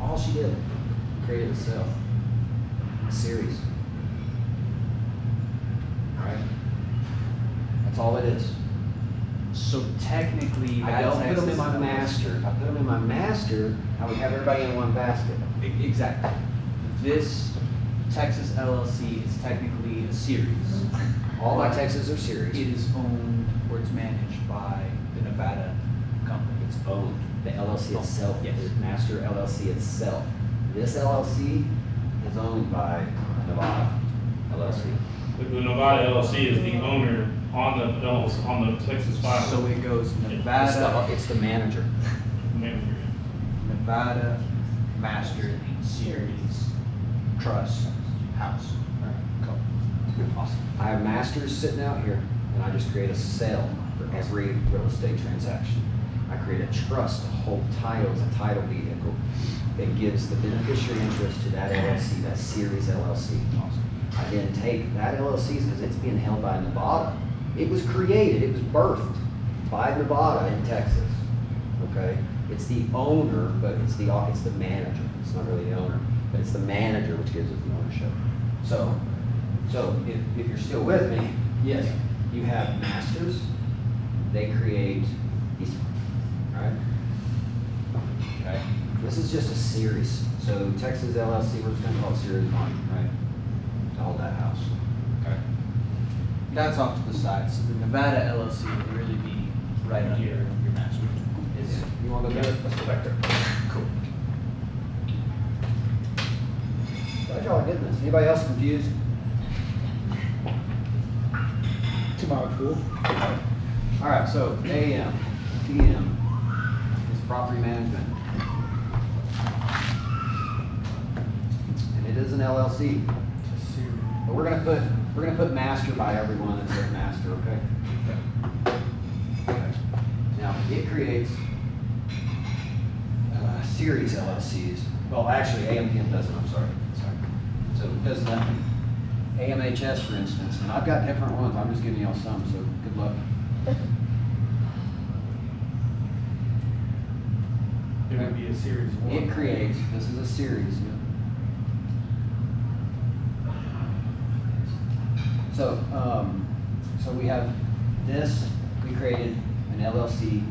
All she did, created a cell, a series. All right? That's all it is. So technically, I that don't put them in Texas my LLC master. If I put them in my master, I would have everybody in one basket. Exactly. This Texas LLC is technically a series. All my But Texas are It series. is owned or it's managed by the Nevada company. It's owned. The LLC itself, Yes. the master LLC itself. This LLC is owned by Nevada LLC. The Nevada LLC is the owner on the LLC, on the Texas file. So it goes It's Nevada, it's the manager. Manager. Nevada, master, series, trust, house. Awesome. I have masters sitting out here, and I just create a cell for every real estate transaction. I create a trust to hold titles, a title vehicle that gives the beneficiary interest to that LLC, that series LLC. I then take that LLC because it's being held by Nevada. It was created, it was birthed by Nevada in Texas. Okay, it's the owner, but it's the manager. It's not really the owner, but it's the manager which gives it the ownership. So if you're still with me, yes, you have masters. They create these, right? Okay. This is just a series. So Texas LLC, we're just gonna call it Series 1, right? To hold that house. Okay. That's off to the side. So the Nevada LLC would really be right under your master. Is You wanna go there? Let's go back there. cool. Glad y'all are getting this. Anybody else confused? Tomorrow, cool. All right, so AM, PM is property management. And it is an LLC. But we're gonna put master by everyone that says master, okay? Okay. Now, it creates series LLCs. Well, actually, AMPM doesn't, I'm sorry. So it does nothing. AMHS, for instance, and I've got different ones, I'm just giving y'all some, so good luck. It would be a series one. It creates, this is a series. So, so we have this, we created an LLC,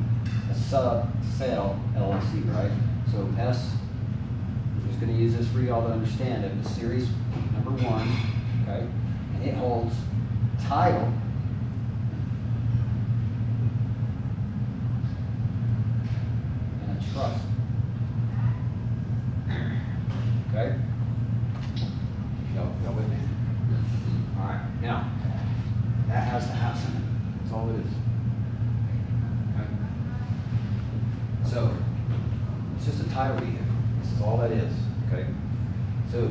a sub-cell LLC, right? So S, we're just gonna use this for y'all to understand it, it's series number 1, okay? And it holds title and a trust. That's all it is. Okay? So, it's just a title deed. This is all that is, okay? So,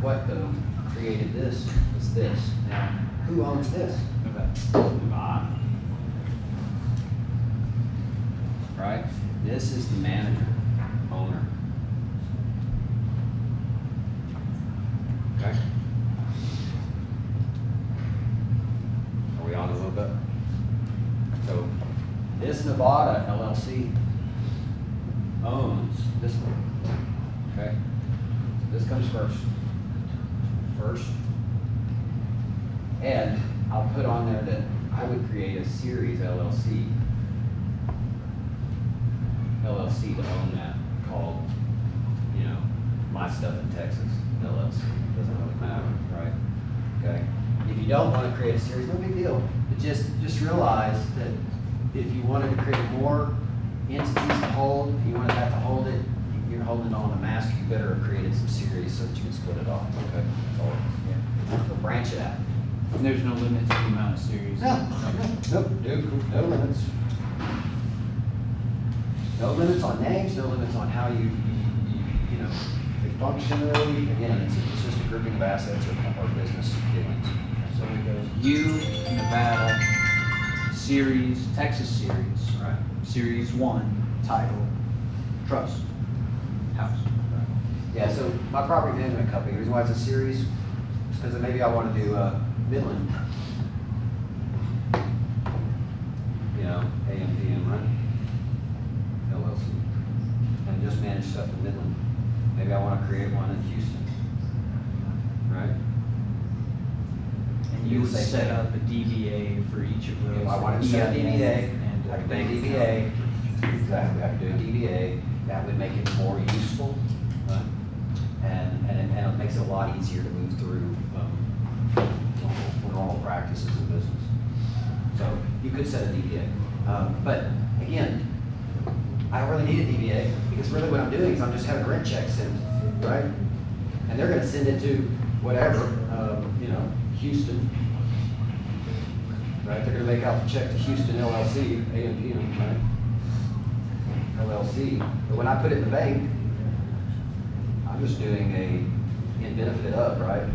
what though created this is this. Now, who owns this? Nevada. Right? This is the manager, owner. Okay? Are we on a little bit? So, this Nevada LLC owns this one. Okay? This comes first. First. And I'll put on there that I would create a series LLC to own that, called, you know, My Stuff in Texas LLC. Doesn't really matter, right? Okay. If you don't want to create a series, no big deal. But just realize that if you wanted to create more entities to hold, if you wanted that to hold it, you're holding it on a master, you better have created some series so that you can split it off. Okay. That's all. Yeah. So branch it out. And there's no limit to the amount of series. Nope, dude, no limits. No limits on names, no limits on how you know, they functionally, again, it's just a grouping of assets or business dealings. So it goes you, Nevada, series, Texas series. Right. Series 1, title, trust, house. Yeah, so my property management company, the reason why it's a series is because maybe I want to do Midland. You know, AMPM, right? LLC. And just manage stuff in Midland. Maybe I want to create one in Houston. Right? And you would set up a DBA for each of those. If I wanted to set a EIN DBA, and I could do a DBA. Exactly, I could do a DBA. That would make it more useful. Right? And it makes it a lot easier to move through normal practices in business. So you could set a DBA. But again, I don't really need a DBA because really what I'm doing is I'm just having rent checks sent, right? And they're gonna send it to whatever, you know, Houston. Right, they're gonna make out the check to Houston LLC, AMPM, right? LLC, but when I put it in the bank, I'm just doing a in benefit of, right?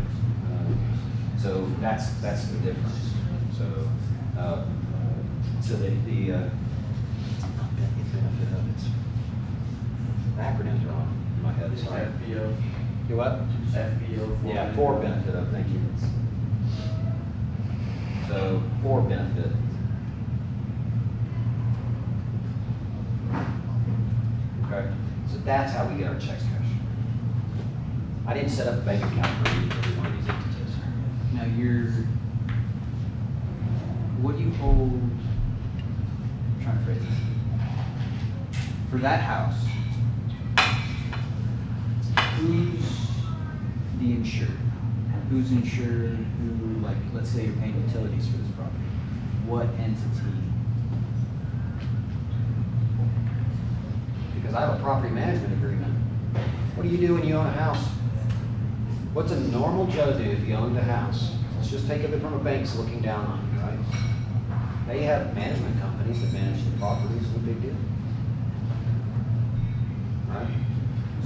So that's the difference. So the in benefit of, it's, the acronyms are on in my head, sorry. FBO. You what? FBO. Yeah, for benefit of, thank you. So, for benefit. Okay, so that's how we get our checks cashed. I didn't set up a bank account for every one of these entities. Now what do you hold, I'm trying to phrase this. For that house, who's the insured? Who's insured, who, like, let's say you're paying utilities for this property. What entity? Because I have a property management agreement. What do you do when you own a house? What's a normal Joe do if he owned a house? Let's just take it from a bank's looking down on you, right? They have management companies that manage the properties, no big deal. Right?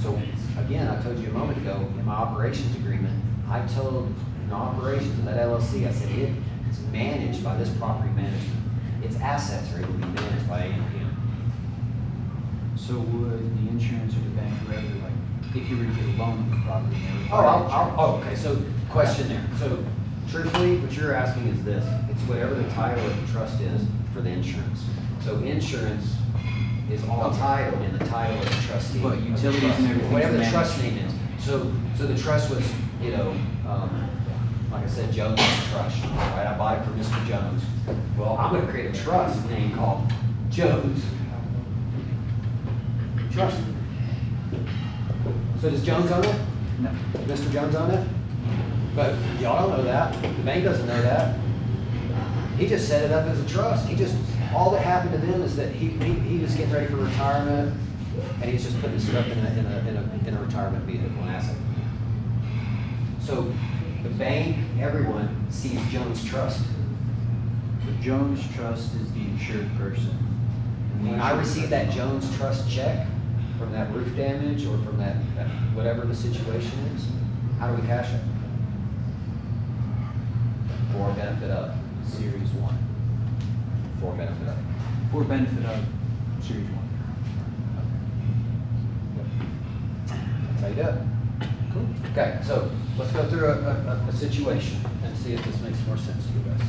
So, again, I told you a moment ago, in my operations agreement, I told in operations of that LLC, I said it's managed by this property management. Its assets are able to be managed by AMPM. So would the insurance or the bank rather, like, if you were to get a loan on the property? they would Oh, require insurance? okay, so question there. So truthfully, what you're asking is this. It's whatever the title of the trust is for the insurance. So insurance is all title in the title of the trustee. But of the utilities trust. and everything's Whatever the managed. trust name is. So the trust was, you know, like I said, Jones Trust, right? I bought it from Mr. Jones. Well, I'm gonna create a trust name called Jones Trust. So does Jones own it? No. Mr. Jones own it? But y'all don't know that. The bank doesn't know that. He just set it up as a trust. All that happened to them is that he was getting ready for retirement, and he's just putting his stuff in a retirement vehicle, an asset. So the bank, everyone sees Jones Trust. So Jones Trust is the insured person. And the When I insured receive person- that Jones Trust check from that roof damage or from that whatever the situation is, how do we cash it? For benefit of Series 1. For benefit of. For benefit of Series 1. That's how you do it. Cool. Okay, so let's go through a situation and see if this makes more sense to you guys.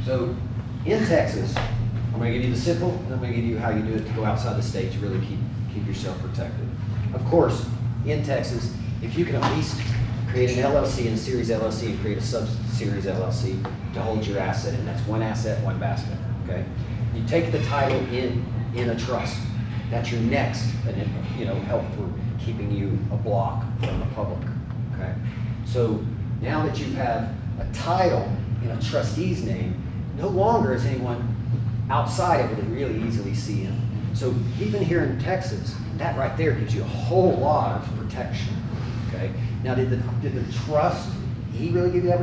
So in Texas, I'm gonna give you the simple, and I'm gonna give you how you do it to go outside the state to really keep yourself protected. Of course, in Texas, if you can at least create an LLC and a series LLC and create a sub-series LLC to hold your asset, and that's one asset, one basket, okay? You take the title in a trust. That's your next, and it, help for keeping you a block from the public, okay? So now that you have a title in a trustee's name, no longer is anyone outside able to really easily see him. So even here in Texas, that right there gives you a whole lot of protection, okay? Now, did the trust, he really give you that?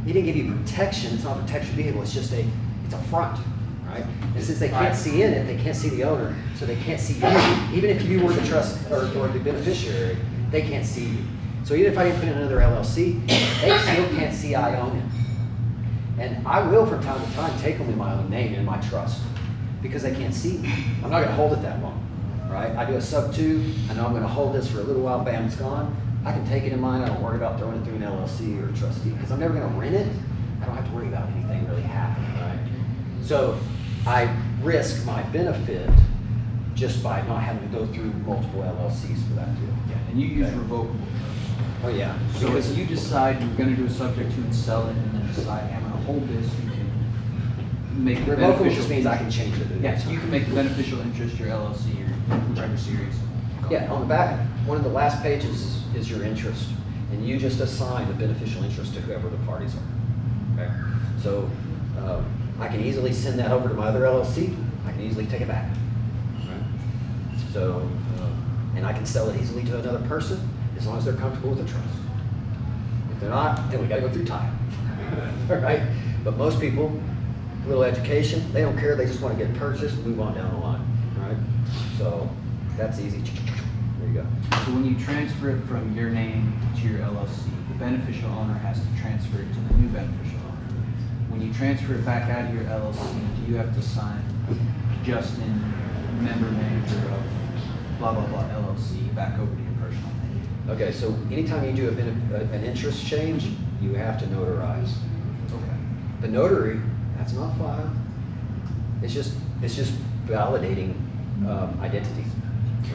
He didn't give you protection. It's not a protection vehicle. It's just it's a front, right? And since they can't see in it, they can't see the owner, so they can't see you. Even if you were the trust or the beneficiary, they can't see you. So even if I didn't put in another LLC, they still can't see I own it. And I will from time to time take them in my own name in my trust because they can't see me. I'm not gonna hold it that long, right? I do a sub-2, I know I'm gonna hold this for a little while, bam, it's gone. I can take it in mine, I don't worry about throwing it through an LLC or a trustee because I'm never gonna rent it. I don't have to worry about anything really happening, right? So I risk my benefit just by not having to go through multiple LLCs for that deal. Yeah, and you use Okay. revocable. Oh, yeah. So if you decide you're gonna do a subject to and sell it, and then decide, I'm gonna hold this, you can make the Revocable beneficial. just means I can change it at any Yeah, so you time. can make the beneficial interest your LLC or whichever series. Yeah, on the back, one of the last pages is your interest, and you just assign the beneficial interest to whoever the parties are. Okay? So I can easily send that over to my other LLC. I can easily take it back. Right? So, and I can sell it easily to another person as long as they're comfortable with the trust. If they're not, then we gotta go through title. All right? But most people, little education, they don't care. They just want to get purchased and move on down the line. Right? So that's easy. There you go. So when you transfer it from your name to your LLC, the beneficial owner has to transfer it to the new beneficial owner. When you transfer it back out of your LLC, do you have to sign Justin, member manager of blah, blah, blah LLC back over to your personal name? Okay, so anytime you do an interest change, you have to notarize. Okay. The notary, that's not filed. It's just validating identity,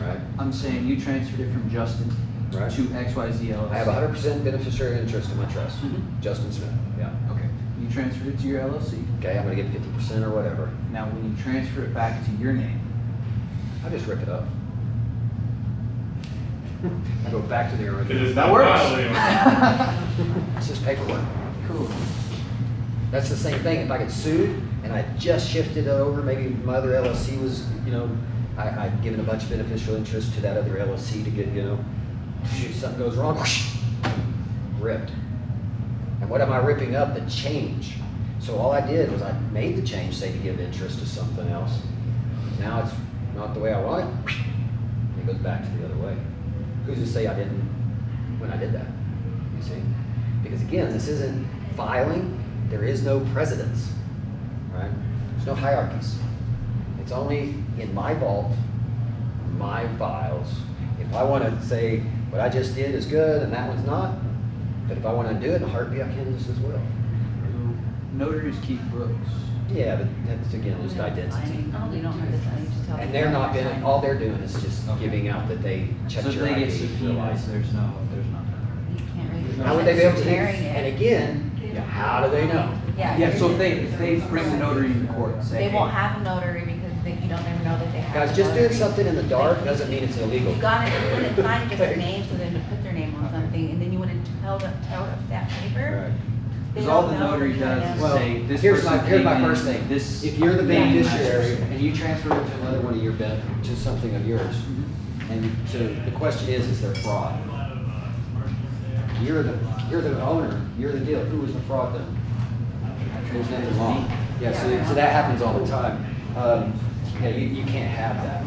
right? I'm saying you transferred it from Justin Right. to XYZ LLC. I have 100% beneficiary interest in my trust. Mhm. Justin Smith, yeah. Okay. You transferred it to your LLC. Okay, I'm gonna get 50% or whatever. Now, when you transfer it back to your name, I just rip it up. I go back to the Because original. it's that not works. violating. It's just paperwork. Cool. That's the same thing, if I get sued and I just shifted it over, maybe my other LLC was, I'd given a bunch of beneficial interest to that other LLC to get, shoot, something goes wrong, whoosh, ripped. And what am I ripping up? The change. So all I did was I made the change, say to give interest to something else. Now it's not the way I want it, it goes back to the other way. Who's to say I didn't when I did that? You see? Because again, this isn't filing. There is no precedence, right? There's no hierarchies. It's only in my vault, my files. If I want to say what I just did is good and that one's not, but if I want to undo it in a heartbeat, I can just as well. Notaries keep books. Yeah, but that's again just identity. You don't have to sign, you just tell them. And they're not you're been, signing. all they're doing is just Okay. giving out that they checked So if your they ID. get subpoenas, realize- there's nothing. You can't really. How would they be able to? Comparing And it. again, how do they know? Yeah, so if they bring the notary into court and say, They hey, won't have a notary because you don't ever know that they have. Guys, a just doing notary. something in the dark doesn't mean it's illegal. You got it, you wouldn't sign just a name for them to put their name on something, and then you wouldn't tell that paper. Right. They because all don't the know notary you're does gonna- is Well, say, this here's person here's my came in, first thing. this. If you're the name beneficiary matches. and you transfer it to another one of your to something of yours, and so the question is there fraud? you're the owner, you're the deal. Who was the fraud then? There's nothing wrong. Yeah, so that happens all the time. Yeah, you can't have that.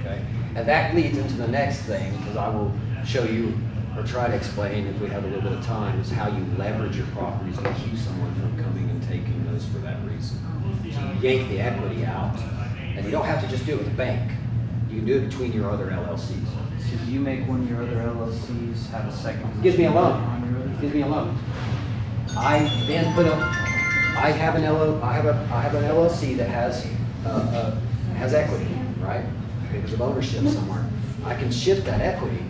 Okay? And that leads into the next thing, because I will show you or try to explain if we have a little bit of time, is how you leverage your properties to keep someone from coming and taking those for that reason. So you yank the equity out, and you don't have to just do it with the bank. You can do it between your other LLCs. So do you make one of your other LLCs have a second? Gives me a loan. On your other? Gives me a loan. I then I have an LLC that has equity, right? Because of ownership somewhere. I can shift that equity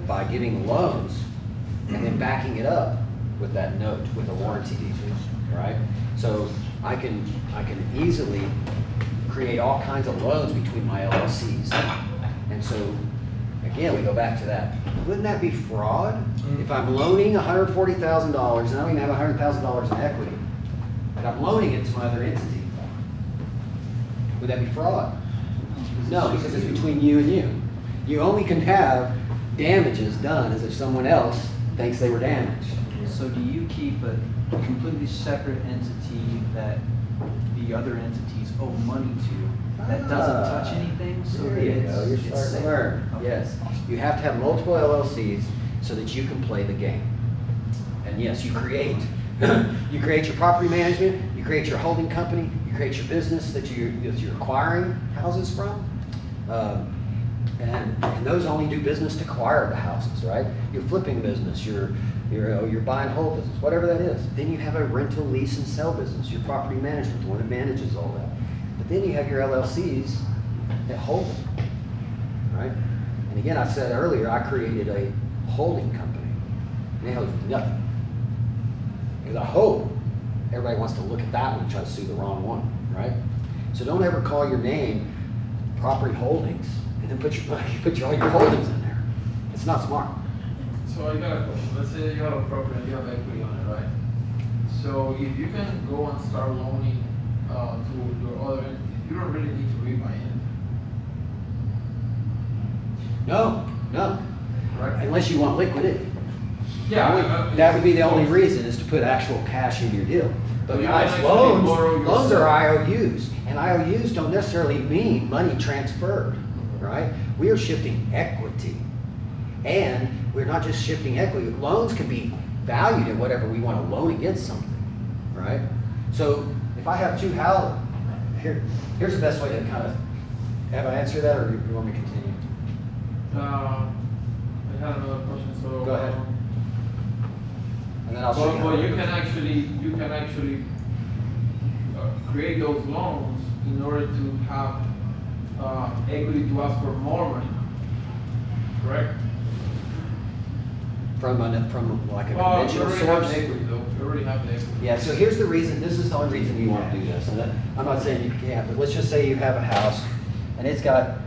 by giving loans and then backing it up with that note, with a warranty deed, right? So I can easily create all kinds of loans between my LLCs. And so, again, we go back to that. Wouldn't that be fraud? If I'm loaning $140,000 and I don't even have $100,000 in equity, and I'm loaning it to my other entity, would that be fraud? No, because it's between you and you. You only can have damages done as if someone else thinks they were damaged. So do you keep a completely separate entity that the other entities owe money to that doesn't touch anything? So There that you it's- go, you're it's starting to safe? learn. Okay. Yes, you have to have multiple LLCs so that you can play the game. And yes, you create your property management, you create your holding company, you create your business that you're acquiring houses from. And those only do business to acquire the houses, right? Your flipping business, your buy and hold business, whatever that is. Then you have a rental, lease, and sell business, your property management, the one that manages all that. But then you have your LLCs that hold them, right? And again, I said earlier, I created a holding company. And it holds nothing. Because I hope everybody wants to look at that one and try to sue the wrong one, right? So don't ever call your name Property Holdings and then put all your holdings in there. It's not smart. So I got a question. Let's say you have a property and you have equity on it, right? So if you can go and start loaning to your other entities, you don't really need to rebuy it, No, correct? unless you want liquidity. Yeah. That would be the only reason, is to put actual cash in your deal. But You guys, can actually borrow loans yourself. are IOUs, and IOUs don't necessarily mean money transferred, right? We are shifting equity. And we're not just shifting equity, loans can be valued at whatever we want to loan against something, right? So if I have two houses, here's the best way to kind of, have I answered that, or you want me to continue? I had another question, so. Go ahead. And then I'll show you. But you can actually create those loans in order to have equity to ask for more money, correct? From like a You conventional already have source. the equity though, you already have the equity. Yeah, so here's the reason, this is the only reason you want to do this. And I'm not saying you can't, but let's just say you have a house and it's got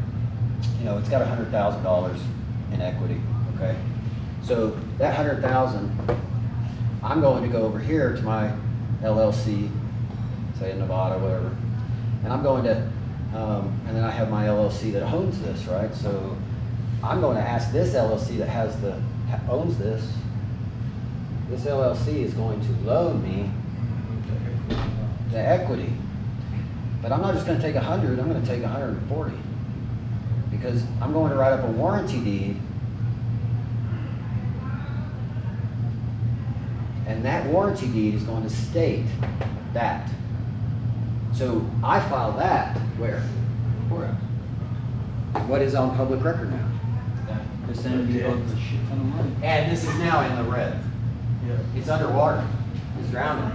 $100,000 in equity, okay? So that 100,000, I'm going to go over here to my LLC, say in Nevada, whatever, and I'm going to, and then I have my LLC that owns this, right? So I'm going to ask this LLC that owns this LLC is going to loan me the equity. But I'm not just gonna take 100, I'm gonna take 140. Because I'm going to write up a warranty deed. And that warranty deed is going to state that. So I file that where? What is on public record now? This entity owes a shit ton of money. And this is now in the red. Yeah. It's underwater. It's drowning.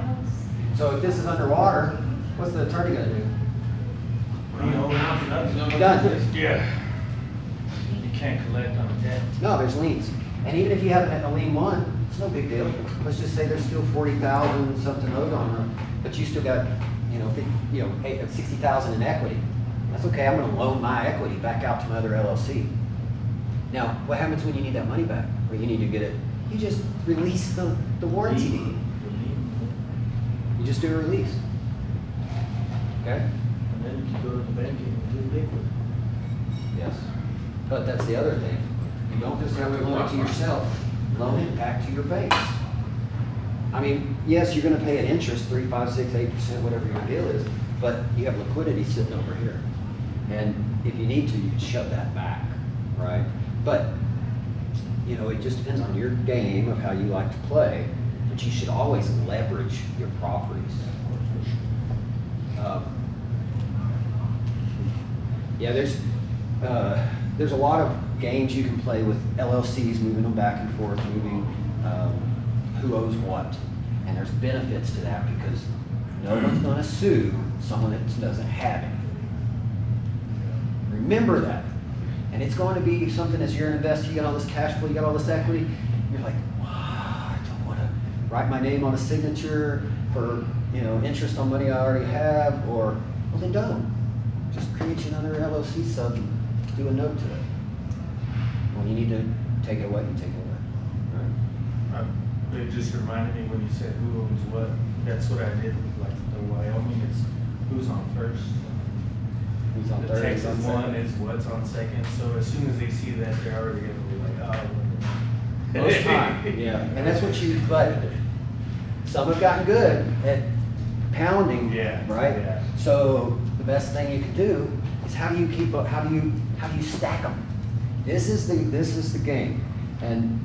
So if this is underwater, what's the attorney gonna do? Done. Yeah. You can't collect on that. No, there's liens. And even if you haven't had a lien one, it's no big deal. Let's just say there's still 40,000 something owed on them, but you still got, 60,000 in equity. That's okay, I'm gonna loan my equity back out to my other LLC. Now, what happens when you need that money back, or you need to get it? You just release the warranty deed. You just do a release. Okay? And then you can go to the bank and do liquid. Yes. But that's the other thing. You don't just have to loan it to yourself. loan it back to your base. I mean, yes, you're gonna pay an interest, 3, 5, 6, 8%, whatever your deal is, but you have liquidity sitting over here. And if you need to, you can shove that back, right? But, you know, it just depends on your game of how you like to play, but you should always leverage your properties. Yeah, there's a lot of games you can play with LLCs, moving them back and forth, moving who owes what. And there's benefits to that because no one's gonna sue someone that doesn't have it. Remember that. And it's going to be something as you're an investor, you got all this cash flow, you got all this equity, you're like, wow, I don't wanna write my name on a signature for, you know, interest on money I already have, or, well then don't. Just create you another LLC sub and do a note to it. When you need to take it away, you take it away, right? It just reminded me when you said who owns what, that's what I did with like the Wyoming, it's who's on first. Who's on The third, who's Texas on one second. is what's on second, so as soon as they see that, they're already gonna be like, oh. Most time, yeah, and that's what you, but some have gotten good at pounding, Yeah, right? yeah. So the best thing you can do is how do you keep up, how do you stack them? This is the game. And,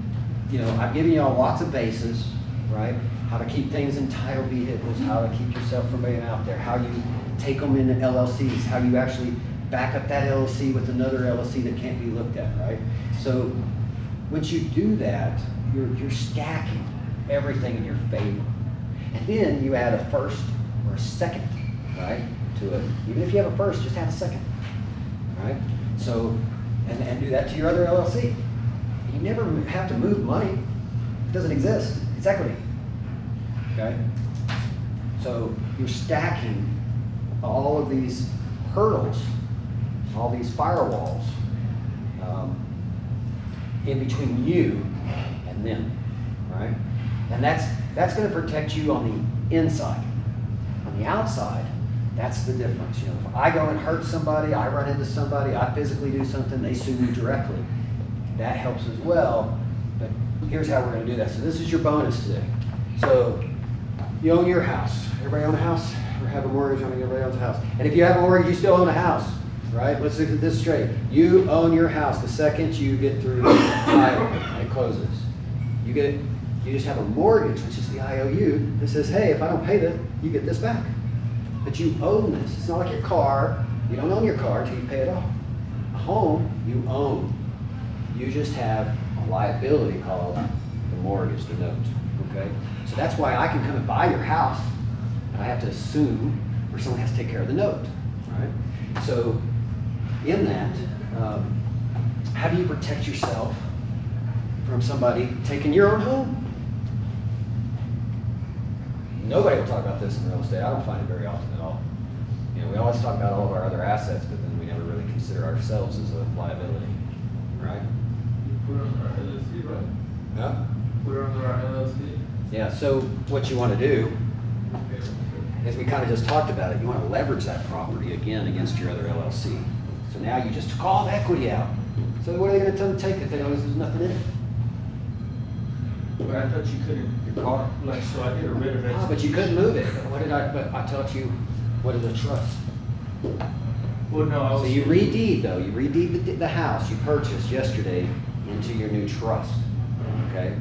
you know, I've given you all lots of bases, right? How to keep things in title vehicles, how to keep yourself from being out there, how you take them into LLCs, how you actually back up that LLC with another LLC that can't be looked at, right? So once you do that, you're stacking everything in your favor. And then you add a first or a second, right, to it. Even if you have a first, just add a second, right? So, and do that to your other LLC. You never have to move money. It doesn't exist. It's equity, okay? So you're stacking all of these hurdles, all these firewalls in between you and them, right? And that's going to protect you on the inside. On the outside, that's the difference. You know, if I go and hurt somebody, I run into somebody, I physically do something, they sue me directly. That helps as well. But here's how we're going to do that. So this is your bonus today. So you own your house. Everybody own a house? Or have a mortgage on everybody owns a house? And if you have a mortgage, you still own a house, right? Let's look at this straight. You own your house the second you get through title and it closes. You just have a mortgage, which is the IOU, that says, hey, if I don't pay that, you get this back. But you own this. It's not like your car. You don't own your car until you pay it off. A home, you own. You just have a liability called the mortgage, the note, okay? So that's why I can come and buy your house, and I have to assume, or someone has to take care of the note, right? So in that, how do you protect yourself from somebody taking your own home? Nobody will talk about this in real estate. I don't find it very often at all. You know, we always talk about all of our other assets, but then we never really consider ourselves as a liability, right? Put it on our LLC, right? Yeah. Put it under our LLC. Yeah, so what you want to do, as we kind of just talked about it, you want to leverage that property again against your other LLC. So now you just took all the equity out. So what are they going to take if they know there's nothing in it? But I thought you couldn't, Your car. like, so I get rid of it. Ah, but you couldn't move it. But I taught you, what is a trust? Well, no, I was. So you redeed though, you redeed the house you purchased yesterday into your new trust, okay?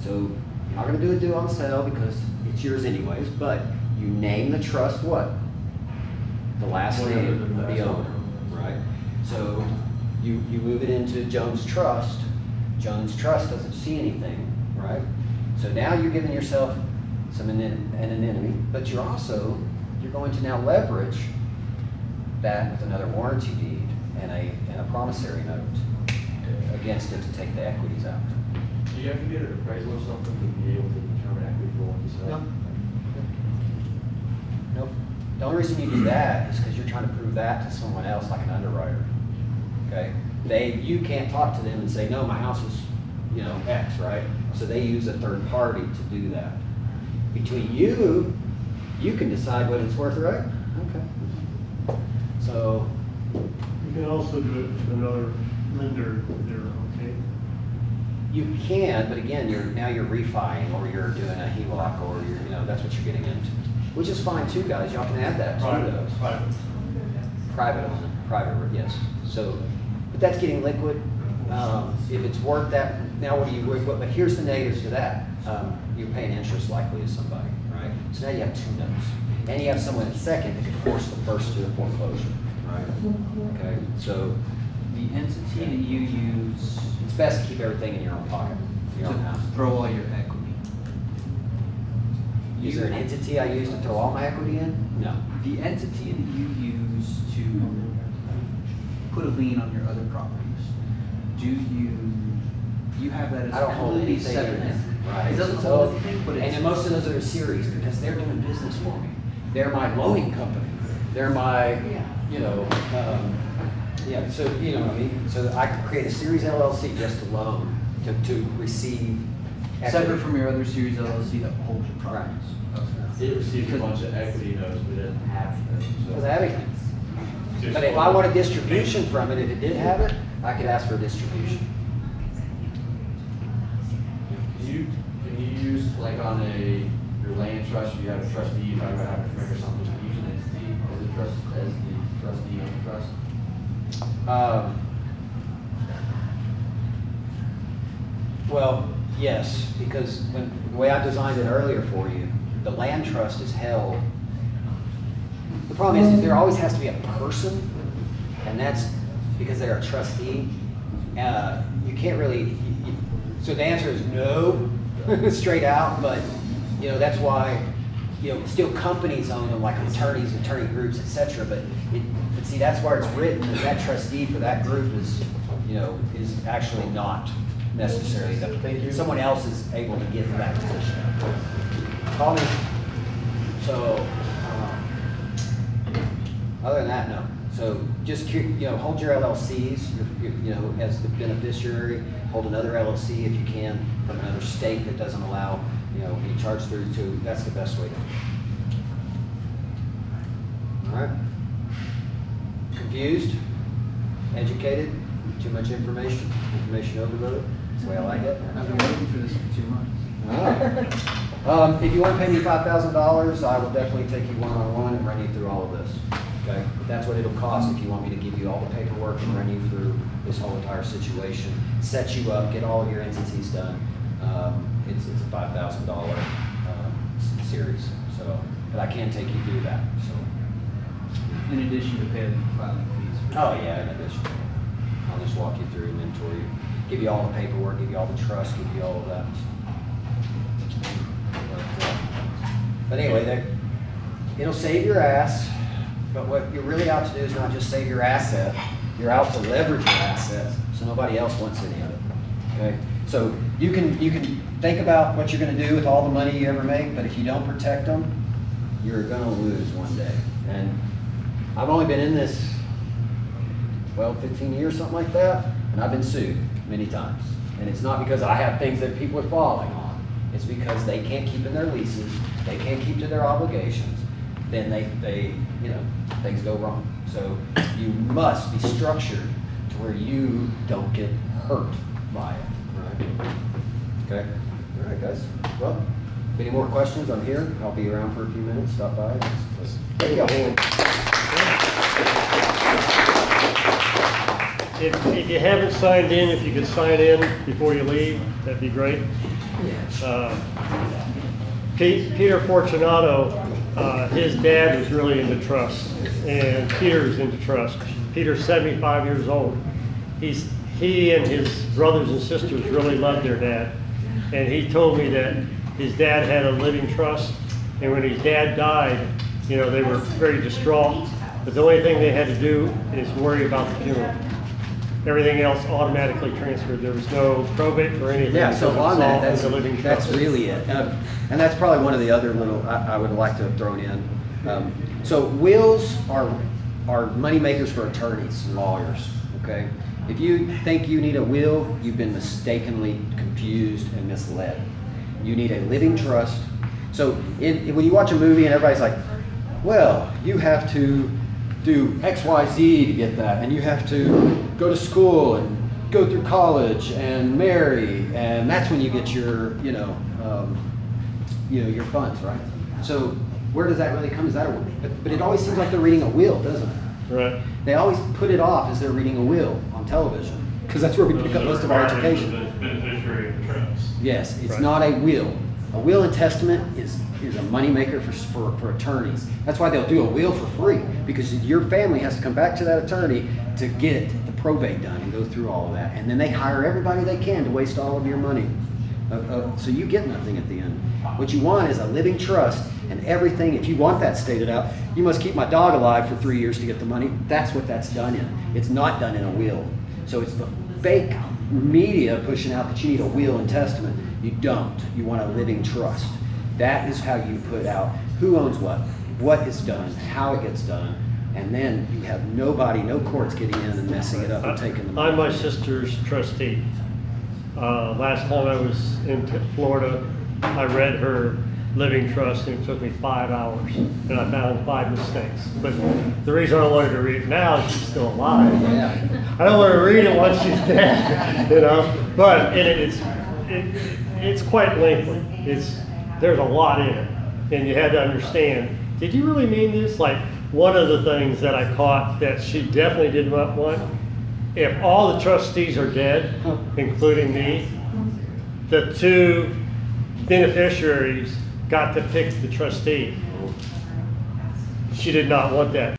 So you're not gonna do a due on sale because it's yours anyways, but you name the trust what? The last Whatever name the of last the owner, right? So you move it into Jones Trust. Jones Trust doesn't see anything, right? So now you're giving yourself some anonymity, but you're going to now leverage that with another warranty deed and a promissory note against it to take the equities out. Do you have to get an appraisal or something to be able to determine equity for what you sell? Nope. The only reason you do that is because you're trying to prove that to someone else, like an underwriter. Okay? You can't talk to them and say, no, my house is, you know, X, right? So they use a third party to do that. Between you can decide what it's worth, right? Okay. So, You can also do it with another lender there, okay? You can, but again, now you're refining, or you're doing a HELOC, or that's what you're getting into, which is fine too, guys. Y'all can add that to those. Private owner, private, yes. So, but that's getting liquid. If it's worth that, now but here's the negatives to that. You're paying interest likely to somebody, right? So now you have two notes. And you have someone in second that could force the first to a foreclosure, right? Okay, so The entity that you use it's best to keep everything in your own pocket, your own house. to throw all your equity. Is there an entity I use to throw all my equity in? No. The entity that you use to put a lien on your other properties, do you have that as I don't hold completely anything separate? in there. Right. It doesn't So- hold anything, but And it's. then most of those are a series because they're doing business for me. They're my loaning company. They're my, yeah, so, you know what I mean? So I could create a series LLC just to loan, to receive equity. Separate from your other series LLC that holds your properties. It received a bunch of equity notes, we didn't have them. Doesn't have anything. But if I want a distribution from it, if it did have it, I could ask for a distribution. Can you use, like on your land trust, you have a trustee, you talk about having a friend or something, can you use an entity as the trustee on the trust? Well, yes, because the way I designed it earlier for you, the land trust is held. The problem is there always has to be a person, and that's because they're a trustee. You can't really, so the answer is no, straight out, but, that's why, still companies own them, like attorneys, attorney groups, et cetera, but see, that's where it's written, that trustee for that group is actually not necessarily, someone else is able to get to that position. Call me. So, other than that, no. So just, hold your LLCs, as the beneficiary, hold another LLC if you can from another state that doesn't allow, be charged through to, that's the best way to. All right? Confused? Educated? Too much information? Information overload? That's the way I like it. I've been waiting for this for 2 months. If you want to pay me $5,000, I will definitely take you one-on-one and run you through all of this. Okay? That's what it'll cost if you want me to give you all the paperwork and run you through this whole entire situation, set you up, get all of your entities done. It's a $5,000 series. So, but I can take you through that. So. In addition to paying the filing fees. Oh yeah, in addition. I'll just walk you through and mentor you, give you all the paperwork, give you all the trust, give you all of that. But anyway, it'll save your ass. But what you're really out to do is not just save your asset. You're out to leverage your assets so nobody else wants any of it. Okay. So you can think about what you're going to do with all the money you ever make, but if you don't protect them, you're going to lose one day. And I've only been in this 15 years, something like that, and I've been sued many times. And it's not because I have things that people are falling on. It's because they can't keep in their leases, they can't keep to their obligations, then they things go wrong. So you must be structured to where you don't get hurt by it, right? Okay, all right, guys. Well, if any more questions, I'm here. I'll be around for a few minutes. Stop by. Thank you. If you haven't signed in, if you could sign in before you leave, that'd be great. Peter Fortunato, his dad was really into trust, and Peter's into trust. Peter's 75 years old. He and his brothers and sisters really loved their dad, and he told me that his dad had a living trust, and when his dad died, they were very distraught, but the only thing they had to do is worry about the funeral. Everything else automatically transferred. There was no probate for anything. Yeah, so on that, It's all in the living that's trust. really it. And that's probably one of the other little, I would like to have thrown in. So wills are money makers for attorneys and lawyers, okay? If you think you need a will, you've been mistakenly confused and misled. You need a living trust. So when you watch a movie and everybody's like, well, you have to do X, Y, Z to get that, and you have to go to school and go through college and marry, and that's when you get your, your funds, right? So where does that really come? Is that but it always seems like they're reading a will, doesn't it? Right. They always put it off as they're reading a will on television, because that's where we pick up most of our education. Beneficiary of the trust. Yes, it's Right. not a will. A will and testament is a moneymaker for attorneys. That's why they'll do a will for free, because your family has to come back to that attorney to get the probate done and go through all of that. And then they hire everybody they can to waste all of your money. So you get nothing at the end. What you want is a living trust, and everything, if you want that stated out, you must keep my dog alive for 3 years to get the money. That's what that's done in. It's not done in a will. So it's the fake media pushing out that you need a will and testament. You don't. You want a living trust. That is how you put out who owns what is done, how it gets done, and then you have nobody, no courts getting in and messing it up and taking the money. I'm my sister's trustee. Last time I was in Florida, I read her living trust, and it took me 5 hours, and I found 5 mistakes. But the reason I wanted to read it now is she's still alive. Yeah. I don't want to read it once she's dead, But it's quite lengthy. There's a lot in it, and you had to understand. Did you really mean this? Like, one of the things that I caught that she definitely did not want, if all the trustees are dead, including me, the 2 beneficiaries got to pick the trustee. She did not want that.